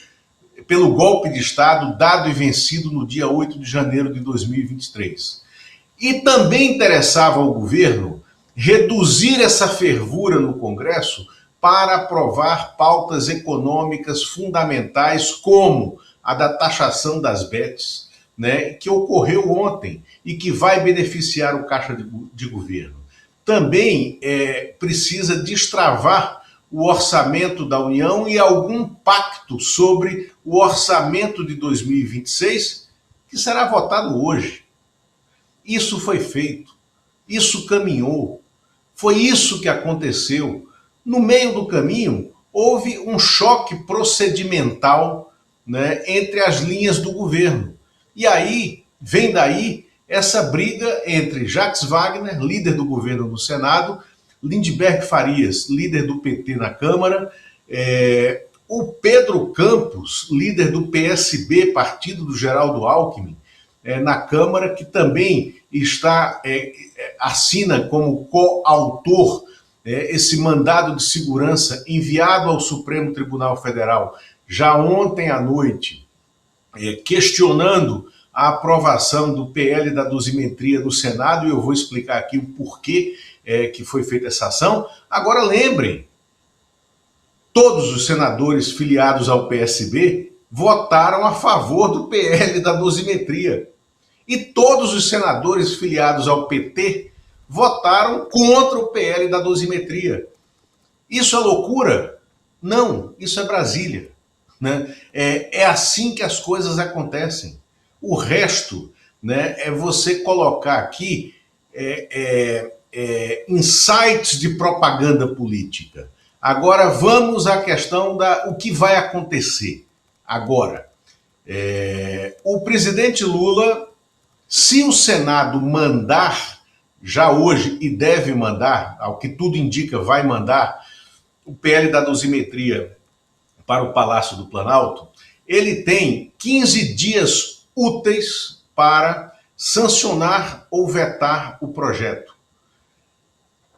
pelo golpe de Estado dado e vencido no dia 8 de janeiro de 2023. E também interessava ao governo reduzir essa fervura no Congresso para aprovar pautas econômicas fundamentais, como a da taxação das bets, né, que ocorreu ontem e que vai beneficiar o Caixa de Governo. Também precisa destravar o orçamento da União e algum pacto sobre o orçamento de 2026, que será votado hoje. Isso foi feito, isso caminhou, foi isso que aconteceu. No meio do caminho, houve um choque procedimental, né, entre as linhas do governo. E aí, vem daí essa briga entre Jacques Wagner, líder do governo no Senado, Lindbergh Farias, líder do PT na Câmara, o Pedro Campos, líder do PSB, partido do Geraldo Alckmin, na Câmara, que também assina como coautor esse mandado de segurança enviado ao Supremo Tribunal Federal já ontem à noite, questionando a aprovação do PL da dosimetria no Senado, e eu vou explicar aqui o porquê que foi feita essa ação. Agora lembrem, todos os senadores filiados ao PSB votaram a favor do PL da dosimetria. E todos os senadores filiados ao PT votaram contra o PL da dosimetria. Isso é loucura? Não, isso é Brasília, né? É assim que as coisas acontecem. O resto, né, é você colocar aqui insights de propaganda política. Agora vamos à questão o que vai acontecer agora. O presidente Lula, se o Senado mandar, já hoje, e deve mandar, ao que tudo indica, vai mandar o PL da dosimetria para o Palácio do Planalto, ele tem 15 dias úteis para sancionar ou vetar o projeto.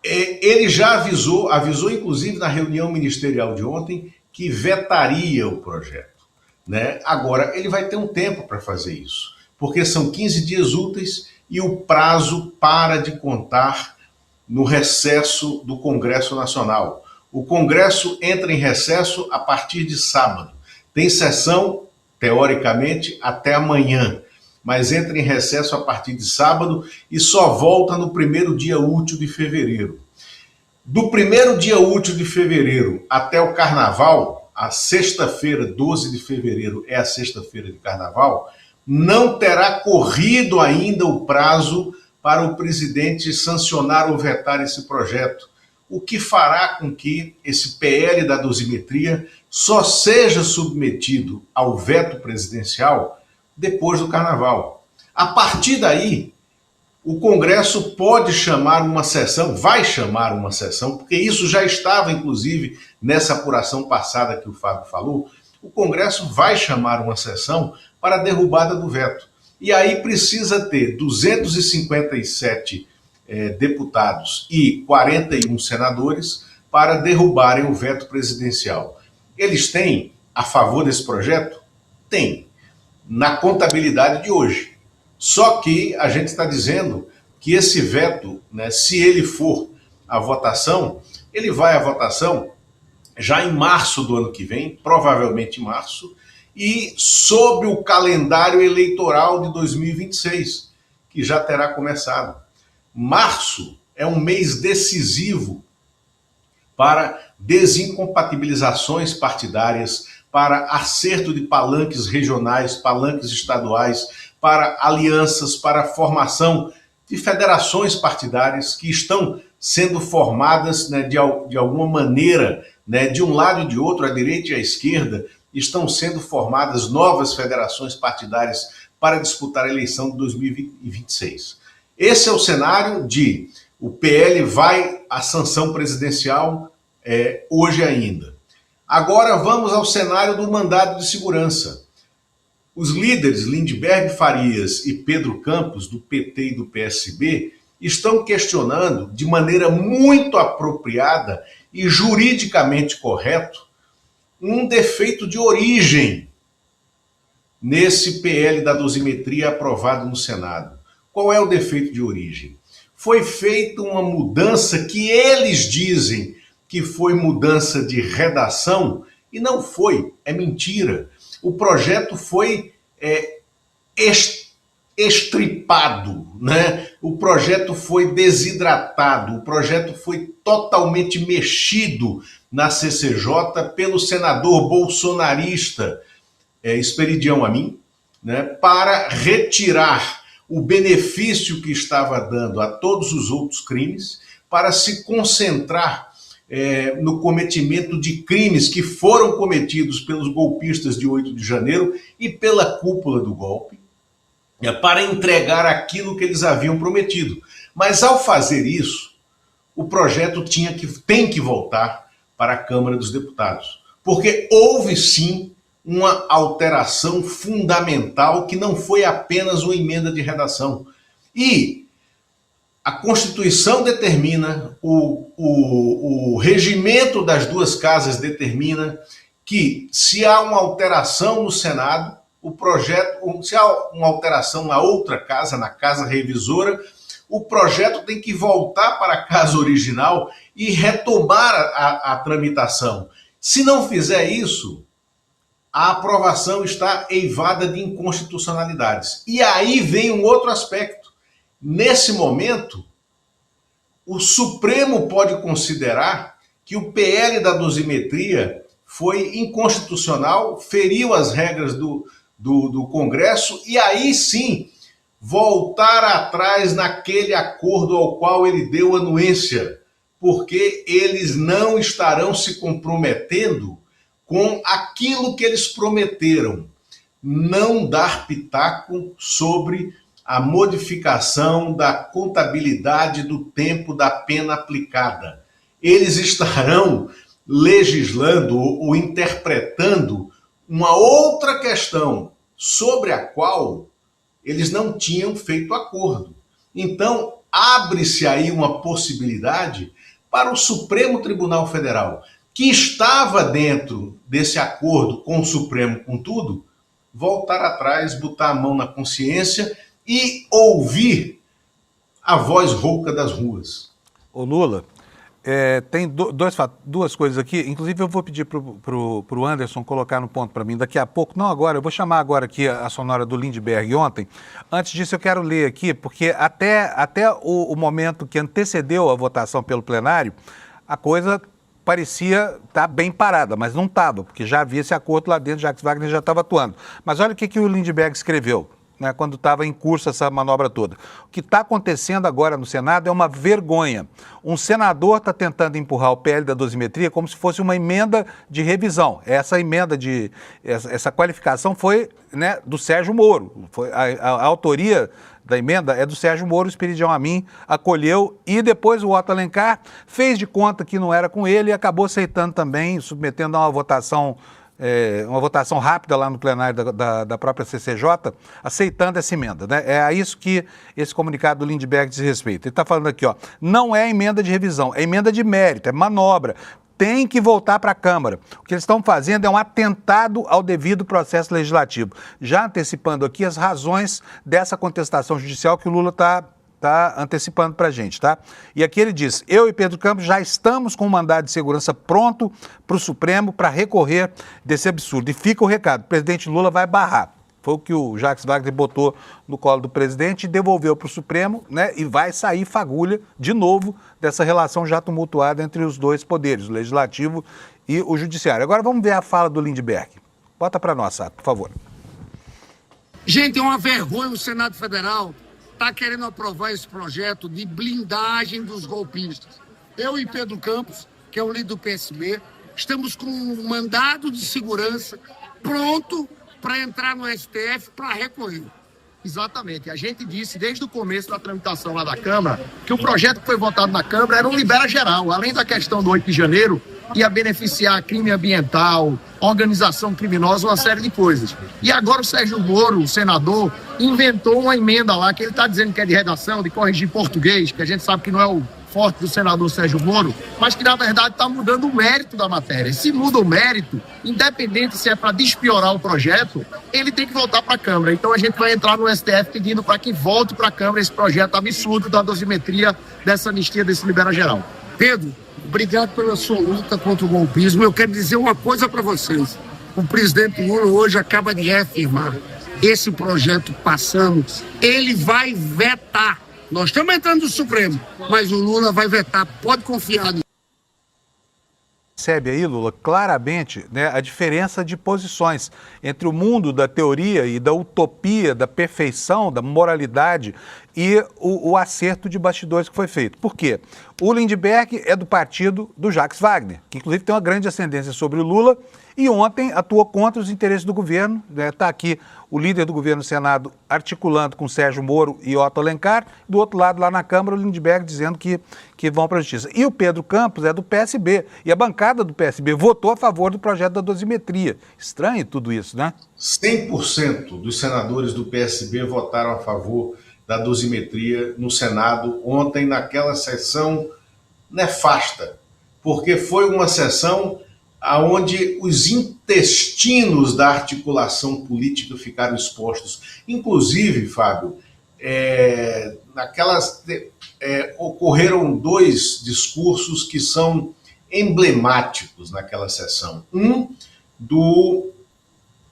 Ele já avisou inclusive na reunião ministerial de ontem, que vetaria o projeto, né? Agora, ele vai ter um tempo para fazer isso, porque são 15 dias úteis e o prazo para de contar no recesso do Congresso Nacional. O Congresso entra em recesso a partir de sábado. Tem sessão, teoricamente, até amanhã, mas entra em recesso a partir de sábado e só volta no primeiro dia útil de fevereiro. Do primeiro dia útil de fevereiro até o Carnaval, a sexta-feira, 12 de fevereiro, é a sexta-feira de Carnaval, não terá corrido ainda o prazo para o presidente sancionar ou vetar esse projeto, o que fará com que esse PL da dosimetria só seja submetido ao veto presidencial depois do Carnaval. A partir daí, o Congresso pode chamar uma sessão, vai chamar uma sessão, porque isso já estava, inclusive, nessa apuração passada que o Fábio falou. O Congresso vai chamar uma sessão para a derrubada do veto. E aí precisa ter 257 deputados e 41 senadores para derrubarem o veto presidencial. Eles têm a favor desse projeto? Tem. na contabilidade de hoje. Só que a gente está dizendo que esse veto, né, se ele for à votação, ele vai à votação já em março do ano que vem, provavelmente em março, e sob o calendário eleitoral de 2026, que já terá começado. Março é um mês decisivo para desincompatibilizações partidárias, para acerto de palanques regionais, palanques estaduais, para alianças, para a formação de federações partidárias que estão sendo formadas, né, de alguma maneira, né, de um lado e de outro, à direita e à esquerda, estão sendo formadas novas federações partidárias para disputar a eleição de 2026. Esse é o cenário de o PL vai à sanção presidencial hoje ainda. Agora vamos ao cenário do mandado de segurança. Os líderes Lindbergh Farias e Pedro Campos, do PT e do PSB, estão questionando de maneira muito apropriada e juridicamente correto um defeito de origem nesse PL da dosimetria aprovado no Senado. Qual é o defeito de origem? Foi feita uma mudança que eles dizem que foi mudança de redação e não foi, é mentira. O projeto foi estripado, né? O projeto foi desidratado, o projeto foi totalmente mexido na CCJ pelo senador bolsonarista Esperidião Amin, né, para retirar o benefício que estava dando a todos os outros crimes, para se concentrar no cometimento de crimes que foram cometidos pelos golpistas de 8 de janeiro e pela cúpula do golpe, para entregar aquilo que eles haviam prometido. Mas ao fazer isso, o projeto tem que voltar para a Câmara dos Deputados, porque houve sim uma alteração fundamental que não foi apenas uma emenda de redação. E a Constituição determina, o regimento das duas casas determina que se há uma alteração no Senado, se há uma alteração na outra casa, na casa revisora, o projeto tem que voltar para a casa original e retomar a tramitação. Se não fizer isso, a aprovação está eivada de inconstitucionalidades. E aí vem um outro aspecto. Nesse momento, o Supremo pode considerar que o PL da dosimetria foi inconstitucional, feriu as regras do Congresso, e aí sim voltar atrás naquele acordo ao qual ele deu anuência, porque eles não estarão se comprometendo com aquilo que eles prometeram, não dar pitaco sobre a modificação da contabilidade do tempo da pena aplicada. Eles estarão legislando ou interpretando uma outra questão sobre a qual eles não tinham feito acordo. Então, abre-se aí uma possibilidade para o Supremo Tribunal Federal, que estava dentro desse acordo com o Supremo, com tudo, voltar atrás, botar a mão na consciência e ouvir a voz rouca das ruas. Ô Lula, tem duas coisas aqui, inclusive eu vou pedir para o Anderson colocar no ponto para mim daqui a pouco, não agora, eu vou chamar agora aqui a sonora do Lindbergh ontem. Antes disso eu quero ler aqui, porque até o momento que antecedeu a votação pelo plenário, a coisa parecia estar bem parada, mas não estava, porque já havia esse acordo lá dentro, Jacques Wagner já estava atuando. Mas olha o que o Lindbergh escreveu, né, quando estava em curso essa manobra toda. O que está acontecendo agora no Senado é uma vergonha. Um senador está tentando empurrar o PL da dosimetria como se fosse uma emenda de revisão. Essa qualificação foi, né, do Sérgio Moro. A autoria da emenda é do Sérgio Moro, o Esperidião Amin acolheu e depois o Otto Alencar fez de conta que não era com ele e acabou aceitando também, submetendo a uma votação rápida lá no plenário da própria CCJ, aceitando essa emenda, né? É a isso que esse comunicado do Lindbergh diz respeito. Ele está falando aqui, ó, não é emenda de revisão, é emenda de mérito, é manobra. tem que voltar para a Câmara. O que eles estão fazendo é um atentado ao devido processo legislativo. Já antecipando aqui as razões dessa contestação judicial que o Lula está antecipando para a gente, tá? E aqui ele diz, eu e Pedro Campos já estamos com um mandado de segurança pronto para o Supremo para recorrer desse absurdo. E fica o recado, o presidente Lula vai barrar. Foi o que o Jacques Wagner botou no colo do presidente e devolveu para o Supremo, né? E vai sair fagulha de novo dessa relação já tumultuada entre os dois poderes, o Legislativo e o Judiciário. Agora vamos ver a fala do Lindbergh. Bota para nós, por favor. Gente, é uma vergonha o Senado Federal está querendo aprovar esse projeto de blindagem dos golpistas. Eu e Pedro Campos, que é o líder do PSB, estamos com um mandado de segurança pronto para entrar no STF para recorrer. Exatamente. A gente disse desde o começo da tramitação lá da Câmara que o projeto que foi votado na Câmara era um libera geral. Além da questão do 8 de janeiro, ia beneficiar crime ambiental, organização criminosa, uma série de coisas. E agora o Sérgio Moro, o senador, inventou uma emenda lá que ele está dizendo que é de redação, de corrigir português, que a gente sabe que não é o forte do senador Sérgio Moro, mas que na verdade está mudando o mérito da matéria. Se muda o mérito, independente se é para despiorar o projeto, ele tem que voltar para a Câmara. Então a gente vai entrar no STF pedindo para que volte para a Câmara esse projeto absurdo da dosimetria, dessa anistia, desse libera geral. Pedro, obrigado pela sua luta contra o golpismo. Eu quero dizer uma coisa para vocês. O presidente Lula hoje acaba de reafirmar esse projeto passando, ele vai vetar. Nós estamos entrando no Supremo, mas o Lula vai vetar, pode confiar nisso. Percebe aí, Lula, claramente, né, a diferença de posições entre o mundo da teoria e da utopia, da perfeição, da moralidade e o acerto de bastidores que foi feito. Por quê? O Lindbergh é do partido do Jacques Wagner, que inclusive tem uma grande ascendência sobre o Lula e ontem atuou contra os interesses do governo. Está aqui o líder do governo no Senado articulando com Sérgio Moro e Otto Alencar, do outro lado, lá na Câmara, o Lindbergh dizendo que vão para a Justiça. E o Pedro Campos é do PSB, e a bancada do PSB votou a favor do projeto da dosimetria. Estranho tudo isso, né? 100% dos senadores do PSB votaram a favor da dosimetria no Senado ontem, naquela sessão nefasta, porque foi uma sessão onde os intestinos da articulação política ficaram expostos. Inclusive, Fábio, ocorreram dois discursos que são emblemáticos naquela sessão. Um do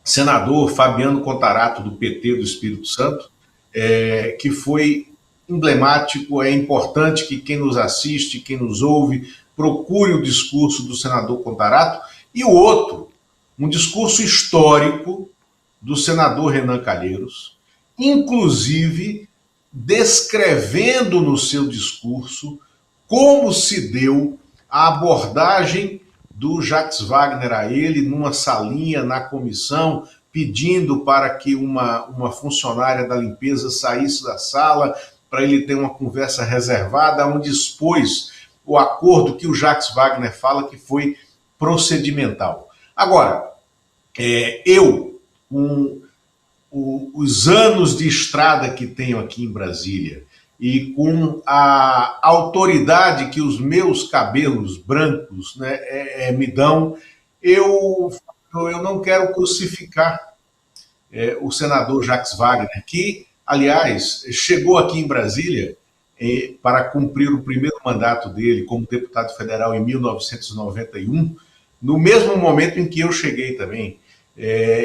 senador Fabiano Contarato, do PT do Espírito Santo, que foi emblemático. É importante que quem nos assiste, quem nos ouve, procure o discurso do senador Contarato. E o outro, um discurso histórico do senador Renan Calheiros, inclusive descrevendo no seu discurso como se deu a abordagem do Jacques Wagner a ele numa salinha na comissão, pedindo para que uma funcionária da limpeza saísse da sala para ele ter uma conversa reservada, onde expôs o acordo que o Jacques Wagner fala que foi procedimental. Agora, eu, com os anos de estrada que tenho aqui em Brasília e com a autoridade que os meus cabelos brancos, né, me dão, eu não quero crucificar o senador Jacques Wagner, que, aliás, chegou aqui em Brasília para cumprir o primeiro mandato dele como deputado federal em 1991, no mesmo momento em que eu cheguei também.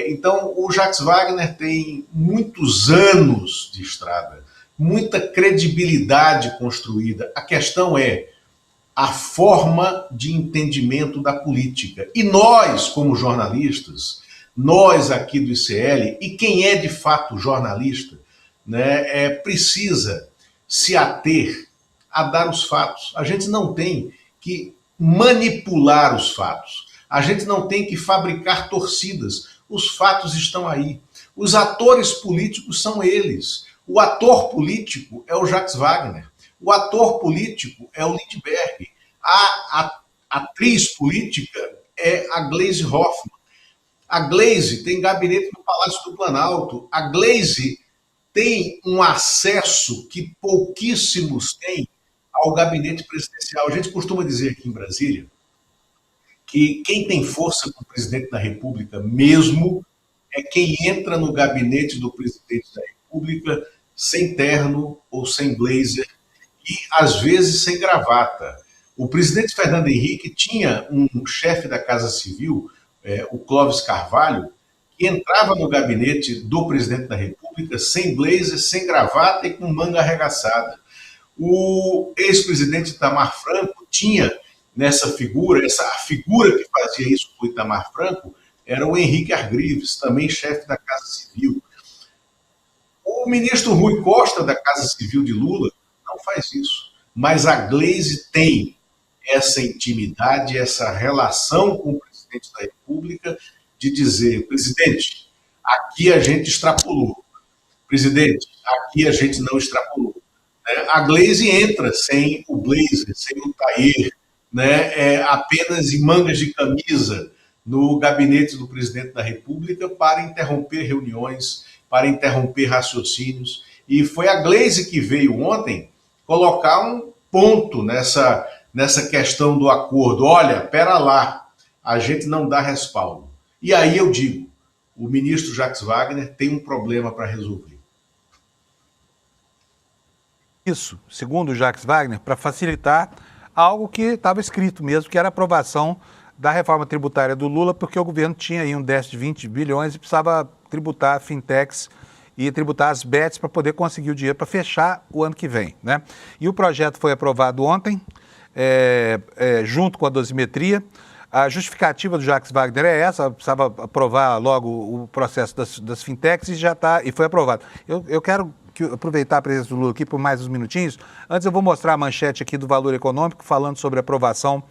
Então, o Jacques Wagner tem muitos anos de estrada, muita credibilidade construída. A questão é a forma de entendimento da política. E nós, como jornalistas, nós aqui do ICL, e quem é de fato jornalista, né, precisa se ater a dar os fatos. A gente não tem que manipular os fatos. A gente não tem que fabricar torcidas. Os fatos estão aí. Os atores políticos são eles. O ator político é o Jacques Wagner. O ator político é o Lindbergh. A atriz política é a Gleisi Hoffmann. A Gleisi tem gabinete no Palácio do Planalto. A Gleisi tem um acesso que pouquíssimos têm ao gabinete presidencial. A gente costuma dizer aqui em Brasília que quem tem força com o presidente da República mesmo é quem entra no gabinete do presidente da República sem terno ou sem blazer e, às vezes, sem gravata. O presidente Fernando Henrique tinha um chefe da Casa Civil, o Clóvis Carvalho, que entrava no gabinete do presidente da República sem blazer, sem gravata e com manga arregaçada. O ex-presidente Itamar Franco tinha nessa figura, a figura que fazia isso com o Itamar Franco era o Henrique Argrives, também chefe da Casa Civil. O ministro Rui Costa, da Casa Civil de Lula, não faz isso. Mas a Gleisi tem essa intimidade, essa relação com o presidente da República de dizer, presidente, aqui a gente extrapolou. Presidente, aqui a gente não extrapolou. A Gleisi entra sem o blazer, sem o tailleur, apenas em mangas de camisa no gabinete do presidente da República para interromper reuniões, para interromper raciocínios. E foi a Gleisi que veio ontem colocar um ponto nessa questão do acordo. Olha, pera lá, a gente não dá respaldo. E aí eu digo, o ministro Jacques Wagner tem um problema para resolver. Isso, segundo o Jacques Wagner, para facilitar algo que estava escrito mesmo, que era a aprovação da reforma tributária do Lula, porque o governo tinha aí um déficit de 20 bilhões e precisava tributar fintechs e tributar as bets para poder conseguir o dinheiro para fechar o ano que vem, né? E o projeto foi aprovado ontem, junto com a dosimetria. A justificativa do Jacques Wagner é essa, precisava aprovar logo o processo das fintechs e foi aprovado. Eu quero aproveitar a presença do Lula aqui por mais uns minutinhos. Antes eu vou mostrar a manchete aqui do Valor Econômico, falando sobre a aprovação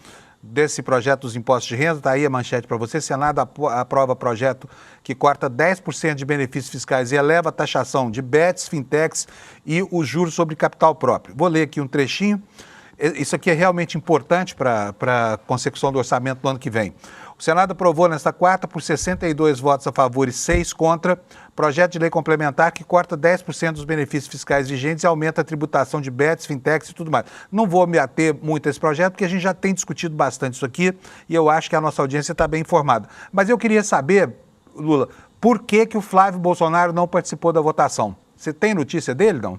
desse projeto dos impostos de renda. Está aí a manchete para você. Senado aprova projeto que corta 10% de benefícios fiscais e eleva a taxação de bets, fintechs e os juros sobre capital próprio. Vou ler aqui um trechinho. Isso aqui é realmente importante para a consecução do orçamento do ano que vem. O Senado aprovou nesta quarta, por 62 votos a favor e 6 contra, projeto de lei complementar que corta 10% dos benefícios fiscais vigentes e aumenta a tributação de bets, fintechs e tudo mais. Não vou me ater muito a esse projeto, porque a gente já tem discutido bastante isso aqui e eu acho que a nossa audiência está bem informada. Mas eu queria saber, Lula, por que o Flávio Bolsonaro não participou da votação? Você tem notícia dele, não?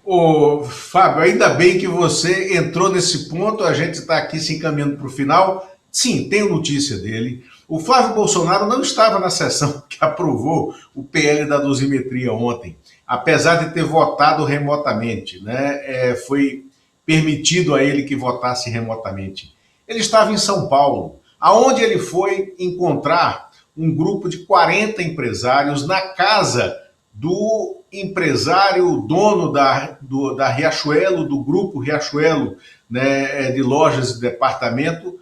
Ô, Fábio, ainda bem que você entrou nesse ponto, a gente está aqui se encaminhando para o final. Sim, tenho notícia dele. O Flávio Bolsonaro não estava na sessão que aprovou o PL da dosimetria ontem, apesar de ter votado remotamente, né? Foi permitido a ele que votasse remotamente. Ele estava em São Paulo, aonde ele foi encontrar um grupo de 40 empresários na casa do empresário dono da Riachuelo, do grupo Riachuelo, né, de lojas e departamento,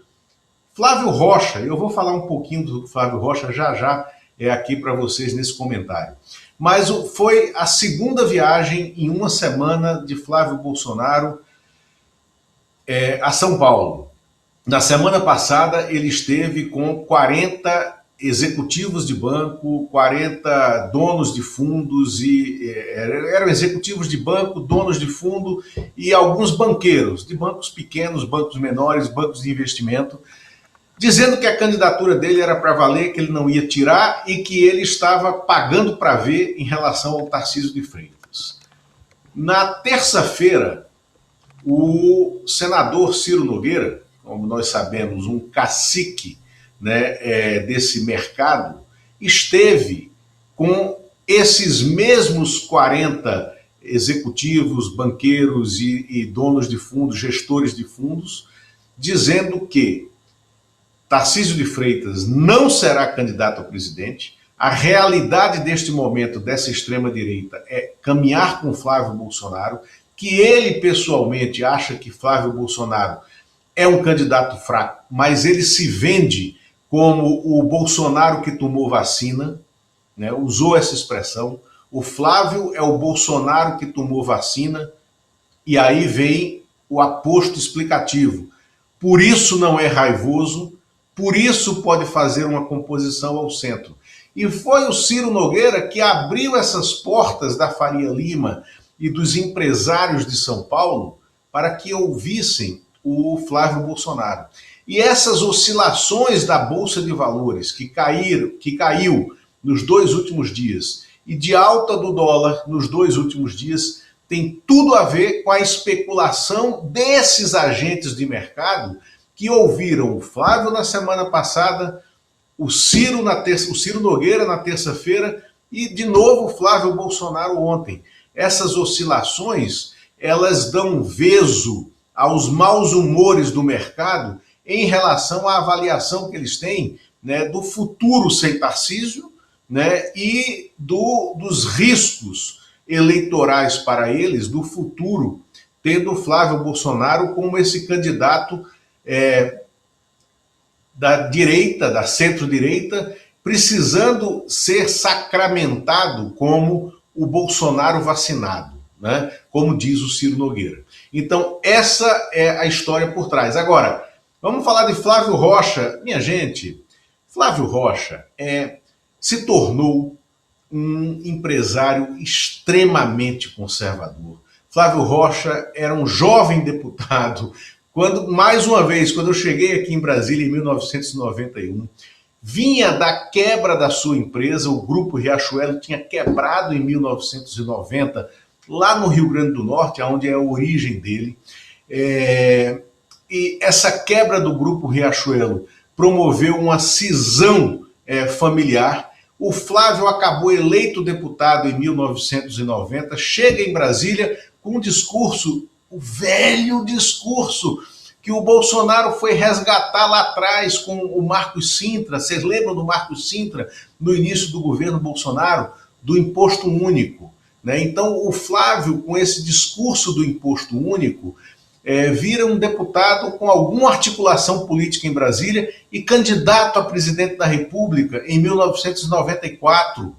Flávio Rocha. Eu vou falar um pouquinho do Flávio Rocha já aqui para vocês nesse comentário. Mas foi a segunda viagem em uma semana de Flávio Bolsonaro a São Paulo. Na semana passada ele esteve com 40 executivos de banco, 40 donos de fundos, eram executivos de banco, donos de fundo e alguns banqueiros, de bancos pequenos, bancos menores, bancos de investimento, dizendo que a candidatura dele era para valer, que ele não ia tirar e que ele estava pagando para ver em relação ao Tarcísio de Freitas. Na terça-feira, o senador Ciro Nogueira, como nós sabemos, um cacique, né, desse mercado, esteve com esses mesmos 40 executivos, banqueiros e donos de fundos, gestores de fundos, dizendo que Tarcísio de Freitas não será candidato a presidente. A realidade deste momento dessa extrema-direita é caminhar com Flávio Bolsonaro, que ele pessoalmente acha que Flávio Bolsonaro é um candidato fraco, mas ele se vende como o Bolsonaro que tomou vacina, né, usou essa expressão. O Flávio é o Bolsonaro que tomou vacina, e aí vem o aposto explicativo. Por isso não é raivoso, por isso pode fazer uma composição ao centro. E foi o Ciro Nogueira que abriu essas portas da Faria Lima e dos empresários de São Paulo para que ouvissem o Flávio Bolsonaro. E essas oscilações da Bolsa de Valores, que caiu nos 2 últimos dias, e de alta do dólar nos 2 últimos dias, tem tudo a ver com a especulação desses agentes de mercado que ouviram o Flávio na semana passada, o Ciro Nogueira na terça-feira e, de novo, o Flávio Bolsonaro ontem. Essas oscilações, elas dão vezo aos maus humores do mercado em relação à avaliação que eles têm, né, do futuro sem Tarcísio, né, e dos riscos eleitorais para eles, do futuro, tendo Flávio Bolsonaro como esse candidato da direita, da centro-direita, precisando ser sacramentado como o Bolsonaro vacinado, né? Como diz o Ciro Nogueira. Então, essa é a história por trás. Agora, vamos falar de Flávio Rocha. Minha gente, Flávio Rocha se tornou um empresário extremamente conservador. Flávio Rocha era um jovem deputado. Mais uma vez, quando eu cheguei aqui em Brasília em 1991, vinha da quebra da sua empresa, o Grupo Riachuelo tinha quebrado em 1990, lá no Rio Grande do Norte, onde é a origem dele. E essa quebra do Grupo Riachuelo promoveu uma cisão familiar. O Flávio acabou eleito deputado em 1990, chega em Brasília com um discurso, o velho discurso, que o Bolsonaro foi resgatar lá atrás com o Marcos Cintra. Vocês lembram do Marcos Cintra, no início do governo Bolsonaro, do imposto único, né? Então, o Flávio, com esse discurso do imposto único, vira um deputado com alguma articulação política em Brasília e candidato a presidente da República em 1994.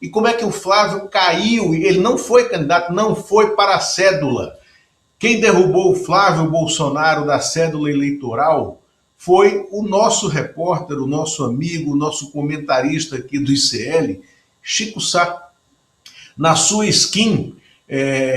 E como é que o Flávio caiu? Ele não foi candidato, não foi para a cédula. Quem derrubou o Flávio Bolsonaro da cédula eleitoral foi o nosso repórter, o nosso amigo, o nosso comentarista aqui do ICL, Chico Sá. Na sua skin,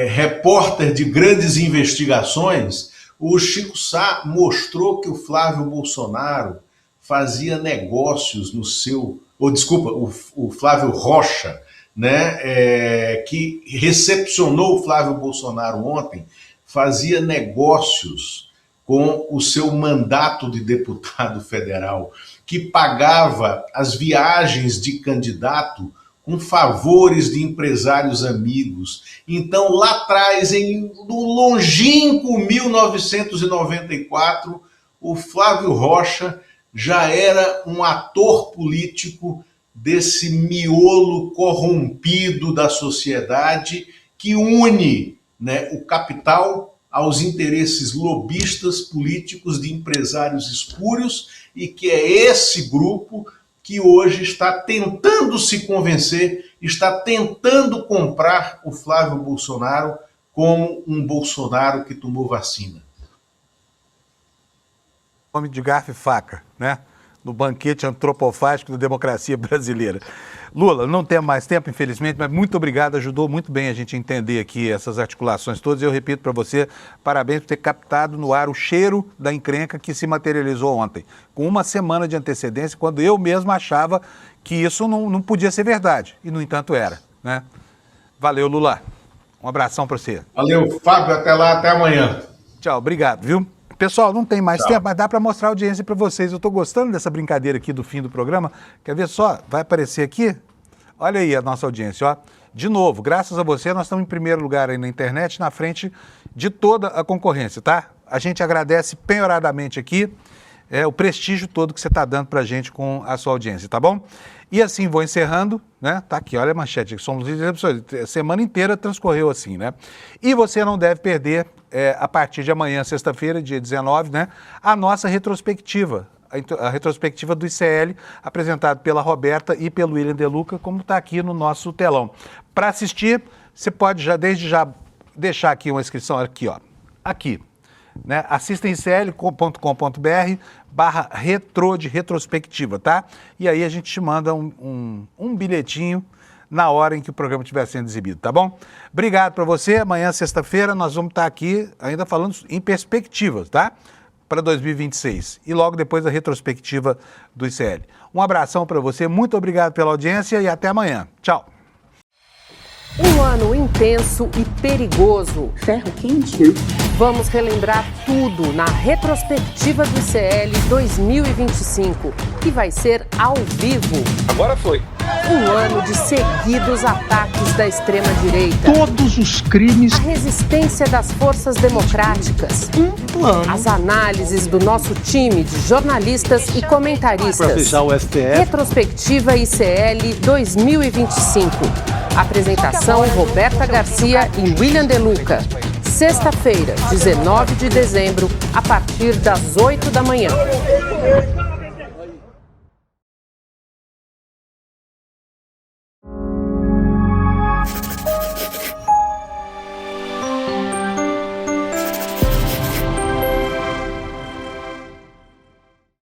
repórter de grandes investigações, o Chico Sá mostrou que o Flávio Bolsonaro fazia negócios no seu... o Flávio Rocha, né, que recepcionou o Flávio Bolsonaro ontem, fazia negócios com o seu mandato de deputado federal, que pagava as viagens de candidato com favores de empresários amigos. Então, lá atrás, no longínquo 1994, o Flávio Rocha já era um ator político desse miolo corrompido da sociedade que une, né, o capital aos interesses lobistas políticos de empresários espúrios, e que é esse grupo que hoje está tentando se convencer, está tentando comprar o Flávio Bolsonaro como um Bolsonaro que tomou vacina. Nome de garfo e faca, né? No banquete antropofágico da democracia brasileira. Lula, não temos mais tempo, infelizmente, mas muito obrigado, ajudou muito bem a gente a entender aqui essas articulações todas. Eu repito para você, parabéns por ter captado no ar o cheiro da encrenca que se materializou ontem, com uma semana de antecedência, quando eu mesmo achava que isso não podia ser verdade, e no entanto era, né? Valeu, Lula. Um abração para você. Valeu, Fábio, até lá, até amanhã. Tchau, obrigado, viu? Pessoal, não tem mais tempo, mas dá para mostrar a audiência para vocês. Eu estou gostando dessa brincadeira aqui do fim do programa. Quer ver só? Vai aparecer aqui? Olha aí a nossa audiência, ó. De novo, graças a você, nós estamos em primeiro lugar aí na internet, na frente de toda a concorrência, tá? A gente agradece penhoradamente aqui o prestígio todo que você está dando para a gente com a sua audiência, tá bom? E assim, vou encerrando, né? Tá aqui, olha a manchete, somos líderes, a semana inteira transcorreu assim, né? E você não deve perder, a partir de amanhã, sexta-feira, dia 19, né? A nossa retrospectiva, a retrospectiva do ICL, apresentado pela Roberta e pelo William De Luca, como está aqui no nosso telão. Para assistir, você pode desde já deixar aqui uma inscrição, aqui, ó, aqui, né? Assista em icl.com.br/retro de retrospectiva, tá? E aí a gente te manda um bilhetinho na hora em que o programa estiver sendo exibido, tá bom? Obrigado para você. Amanhã, sexta-feira, nós vamos estar aqui ainda falando em perspectivas, tá? para 2026 e logo depois a retrospectiva do ICL. Um abração para você, muito obrigado pela audiência e até amanhã. Tchau. Um ano intenso e perigoso. Ferro quente. Vamos relembrar tudo na retrospectiva do ICL 2025, que vai ser ao vivo. Agora foi. Um ano de seguidos ataques da extrema-direita. Todos os crimes. A resistência das forças democráticas. Um plano. As análises do nosso time de jornalistas e comentaristas. Para fechar o STF. Retrospectiva ICL 2025. Apresentação Roberta Garcia e William De Luca. Sexta-feira, 19 de dezembro, a partir das 8 da manhã.